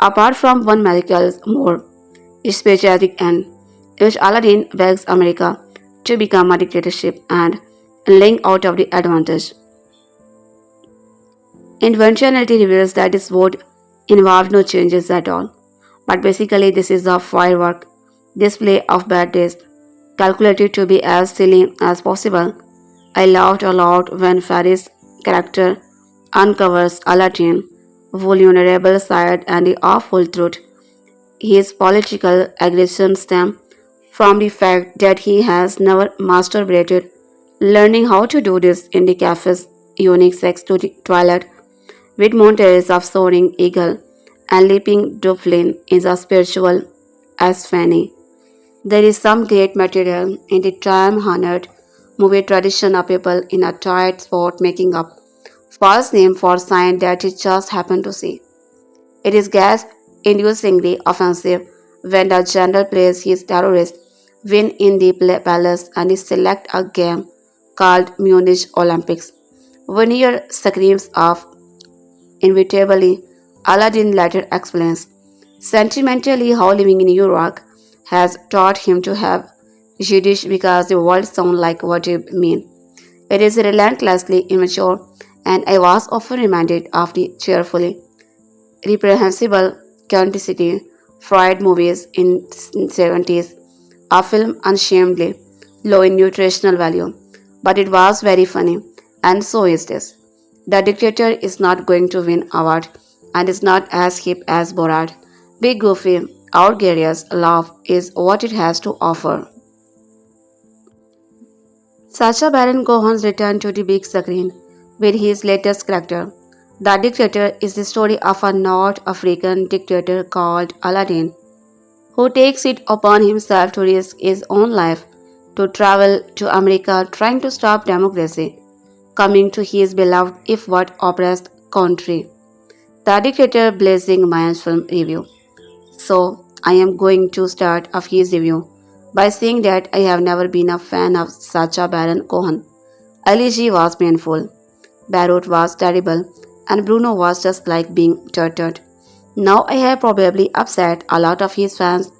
apart from one medical more specific end, in which Aladdin begs America to become a dictatorship and laying out of the advantage. Eventuality reveals that this vote involved no changes at all. But basically, this is a firework display of bad taste, calculated to be as silly as possible. I laughed a lot when Faris' character uncovers Aladdin's vulnerable side and the awful truth. His political aggression stems from the fact that he has never masturbated, learning how to do this in the cafe's unique sex toilet with montages of soaring eagle and leaping dolphin is a spiritual as funny. There is some great material in the time-honored movie tradition of people in a tight spot making up false name for sign that you just happen to see. It is gas-inducingly offensive when the general plays his terrorist win in the palace and is select a game called Munich Olympics. Wanier screams of inevitably, Aladdin later explains. Sentimentally, how living in New York has taught him to have Yiddish because the words sound like what you mean. It is relentlessly immature, and I was often reminded of the cheerfully reprehensible authenticity Freud movies in 70s, a film unshamedly low in nutritional value, but it was very funny, and so is this. The Dictator is not going to win award and is not as hip as Borat. Big goofy, outrageous laugh is what it has to offer. Sacha Baron Cohen's return to the big screen with his latest character. The Dictator is the story of a North African dictator called Aladeen who takes it upon himself to risk his own life to travel to America trying to stop democracy coming to his beloved if what oppressed country. The Dictator blazing my film review. So, I am going to start off his review by saying that I have never been a fan of Sacha Baron Cohen. Ali G was painful, Barrett was terrible, and Bruno was just like being tortured. Now I have probably upset a lot of his fans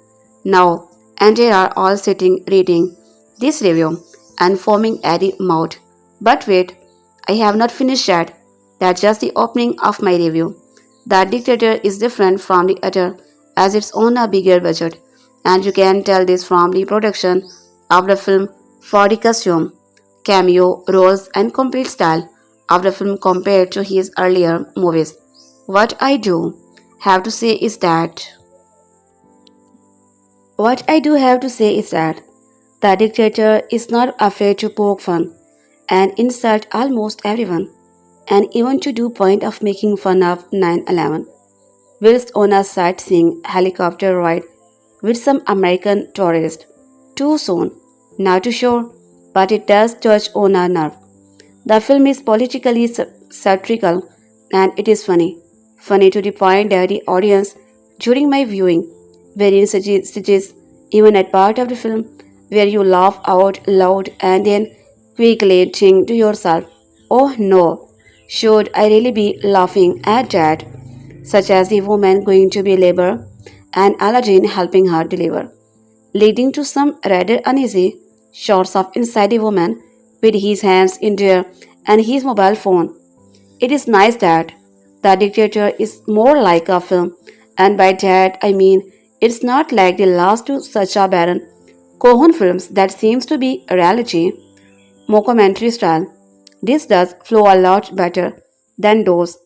now, and they are all sitting reading this review and foaming at the mouth. But wait, I have not finished yet. That's just the opening of my review. The Dictator is different from the other as it's on a bigger budget, and you can tell this from the production of the film for the costume, cameo, roles, and complete style of the film compared to his earlier movies. What I do have to say is that what I do have to say is that the dictator is not afraid to poke fun and insult almost everyone, and even to do point of making fun of 9/11, whilst on a sightseeing helicopter ride with some American tourist. Too soon, not too sure, but it does touch on a nerve. The film is politically satirical and it is funny. Funny to the point that the audience during my viewing were in stitches even at part of the film where you laugh out loud and then quickly think to yourself, oh no, should I really be laughing at that? Such as the woman going to be labor and Aladdin helping her deliver, leading to some rather uneasy shots of inside the woman with his hands in there and his mobile phone. It is nice that The Dictator is more like a film, and by that I mean it's not like the last two Sacha Baron Cohen films that seems to be a reality mockumentary style. This does flow a lot better than those,